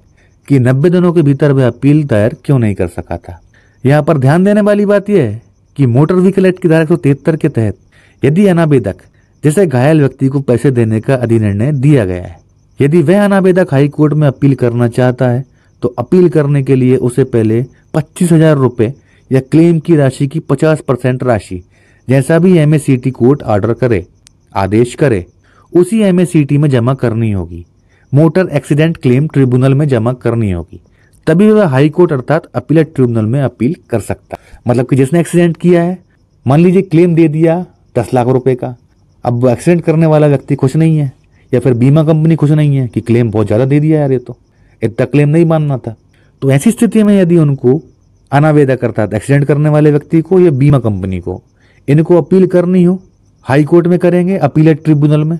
कि 90 दिनों के भीतर वह अपील दायर क्यों नहीं कर सका था। यहाँ पर ध्यान देने वाली बात यह है कि मोटर व्हीकल एक्ट की धारा 173 के तहत यदि अनावेदक जिसे घायल व्यक्ति को पैसे देने का अधिनिर्णय दिया गया है, यदि वह अनावेदक हाई कोर्ट में अपील करना चाहता है तो अपील करने के लिए उसे पहले 25,000 रुपये या क्लेम की राशि की 50% राशि जैसा भी MACT कोर्ट ऑर्डर करे, आदेश करे, उसी MACT में जमा करनी होगी, मोटर एक्सीडेंट क्लेम ट्रिब्यूनल में जमा करनी होगी। तभी वह हाई कोर्ट अर्थात अपीलेट ट्रिब्यूनल में अपील कर सकता है। मतलब कि जिसने एक्सीडेंट किया है, मान लीजिए क्लेम दे दिया 10 लाख रुपए का, अब एक्सीडेंट करने वाला व्यक्ति खुश नहीं है या फिर बीमा कंपनी खुश नहीं है कि क्लेम बहुत ज्यादा दे दिया यार, ये तो इतना क्लेम नहीं मानना था। तो ऐसी स्थिति में यदि उनको अनावेदक अर्थात एक्सीडेंट करने वाले व्यक्ति को या बीमा कंपनी को इनको अपील करनी हो, हाई कोर्ट में करेंगे अपीलेट ट्रिब्यूनल में,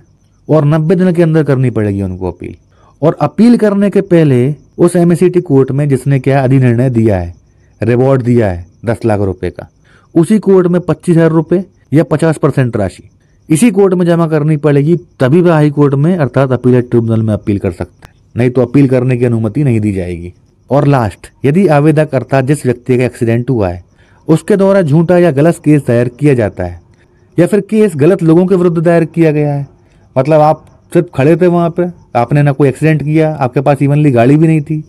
और 90 दिन के अंदर करनी पड़ेगी उनको अपील। और अपील करने के पहले उस MACT कोर्ट में जिसने क्या अधिनिर्णय दिया है, रिवॉर्ड दिया है 10 लाख रुपए का, उसी कोर्ट में 25,000 रुपये या 50% राशि इसी कोर्ट में जमा करनी पड़ेगी। तभी वह हाई कोर्ट में अर्थात अपीलेट ट्रिब्यूनल में अपील कर सकता है, नहीं तो अपील करने की अनुमति नहीं दी जाएगी। और लास्ट, यदि आवेदक अर्थात जिस व्यक्ति का एक्सीडेंट हुआ है उसके द्वारा झूठा या गलत केस दायर किया जाता है या फिर केस गलत लोगों के विरुद्ध दायर किया गया है, मतलब आप सिर्फ खड़े थे वहां पे, आपने ना कोई एक्सीडेंट किया, आपके पास इवनली गाड़ी भी नहीं थी।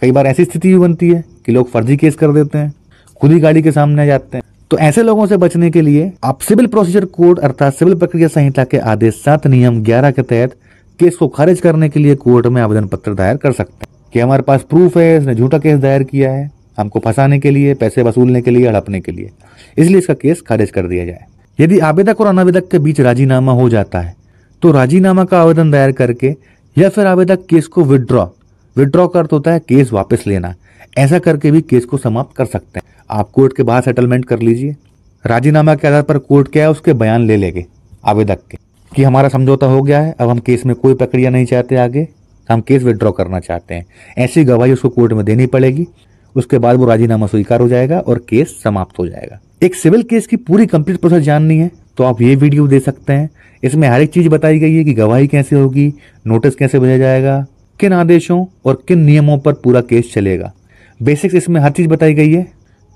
कई बार ऐसी स्थिति भी बनती है कि लोग फर्जी केस कर देते हैं, खुद ही गाड़ी के सामने आ जाते हैं। तो ऐसे लोगों से बचने के लिए आप सिविल प्रोसीजर कोड अर्थात सिविल प्रक्रिया संहिता के आदेश 7 नियम 11 के तहत केस को खारिज करने के लिए कोर्ट में आवेदन पत्र दायर कर सकते हैं कि हमारे पास प्रूफ है, इसने झूठा केस दायर किया है हमको फंसाने के लिए, पैसे वसूलने के लिए, हड़पने के लिए, इसलिए इसका केस खारिज कर दिया जाए। यदि आवेदक और अनावेदक के बीच राजीनामा हो जाता है तो राजीनामा का आवेदन दायर करके या फिर आवेदक केस को विड्रॉ का अर्थ होता है केस वापस लेना, ऐसा करके भी केस को समाप्त कर सकते हैं। आप कोर्ट के बाहर सेटलमेंट कर लीजिए। राजीनामा के आधार पर कोर्ट क्या है उसके बयान ले लेंगे आवेदक के कि हमारा समझौता हो गया है, अब हम केस में कोई प्रक्रिया नहीं चाहते आगे, हम केस विड्रॉ करना चाहते हैं। ऐसी गवाही उसको कोर्ट में देनी पड़ेगी उसके बाद वो राजीनामा स्वीकार हो जाएगा और केस समाप्त हो जाएगा। एक सिविल केस की पूरी कंप्लीट प्रोसेस जाननी है तो आप ये वीडियो दे सकते हैं। इसमें हर एक चीज बताई गई है कि गवाही कैसे होगी, नोटिस कैसे भेजा जाएगा, किन आदेशों और किन नियमों पर पूरा केस चलेगा। बेसिक्स इसमें हर चीज बताई गई है,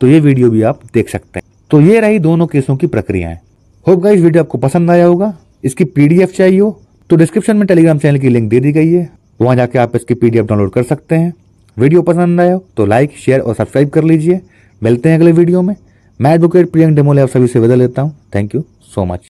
तो ये वीडियो भी आप देख सकते हैं। तो ये रही दोनों केसों की प्रक्रियाएं। होप गाइस वीडियो आपको पसंद आया होगा। इसकी पीडीएफ चाहिए हो तो डिस्क्रिप्शन में टेलीग्राम चैनल की लिंक दे दी गई है, वहां जाके आप इसकी पीडीएफ डाउनलोड कर सकते हैं। वीडियो पसंद आया हो तो लाइक, शेयर और सब्सक्राइब कर लीजिए। मिलते हैं अगले वीडियो में। मैं एडवोकेट प्रियंक डेमोले आप सभी से विदा लेता हूँ। Thank you so much.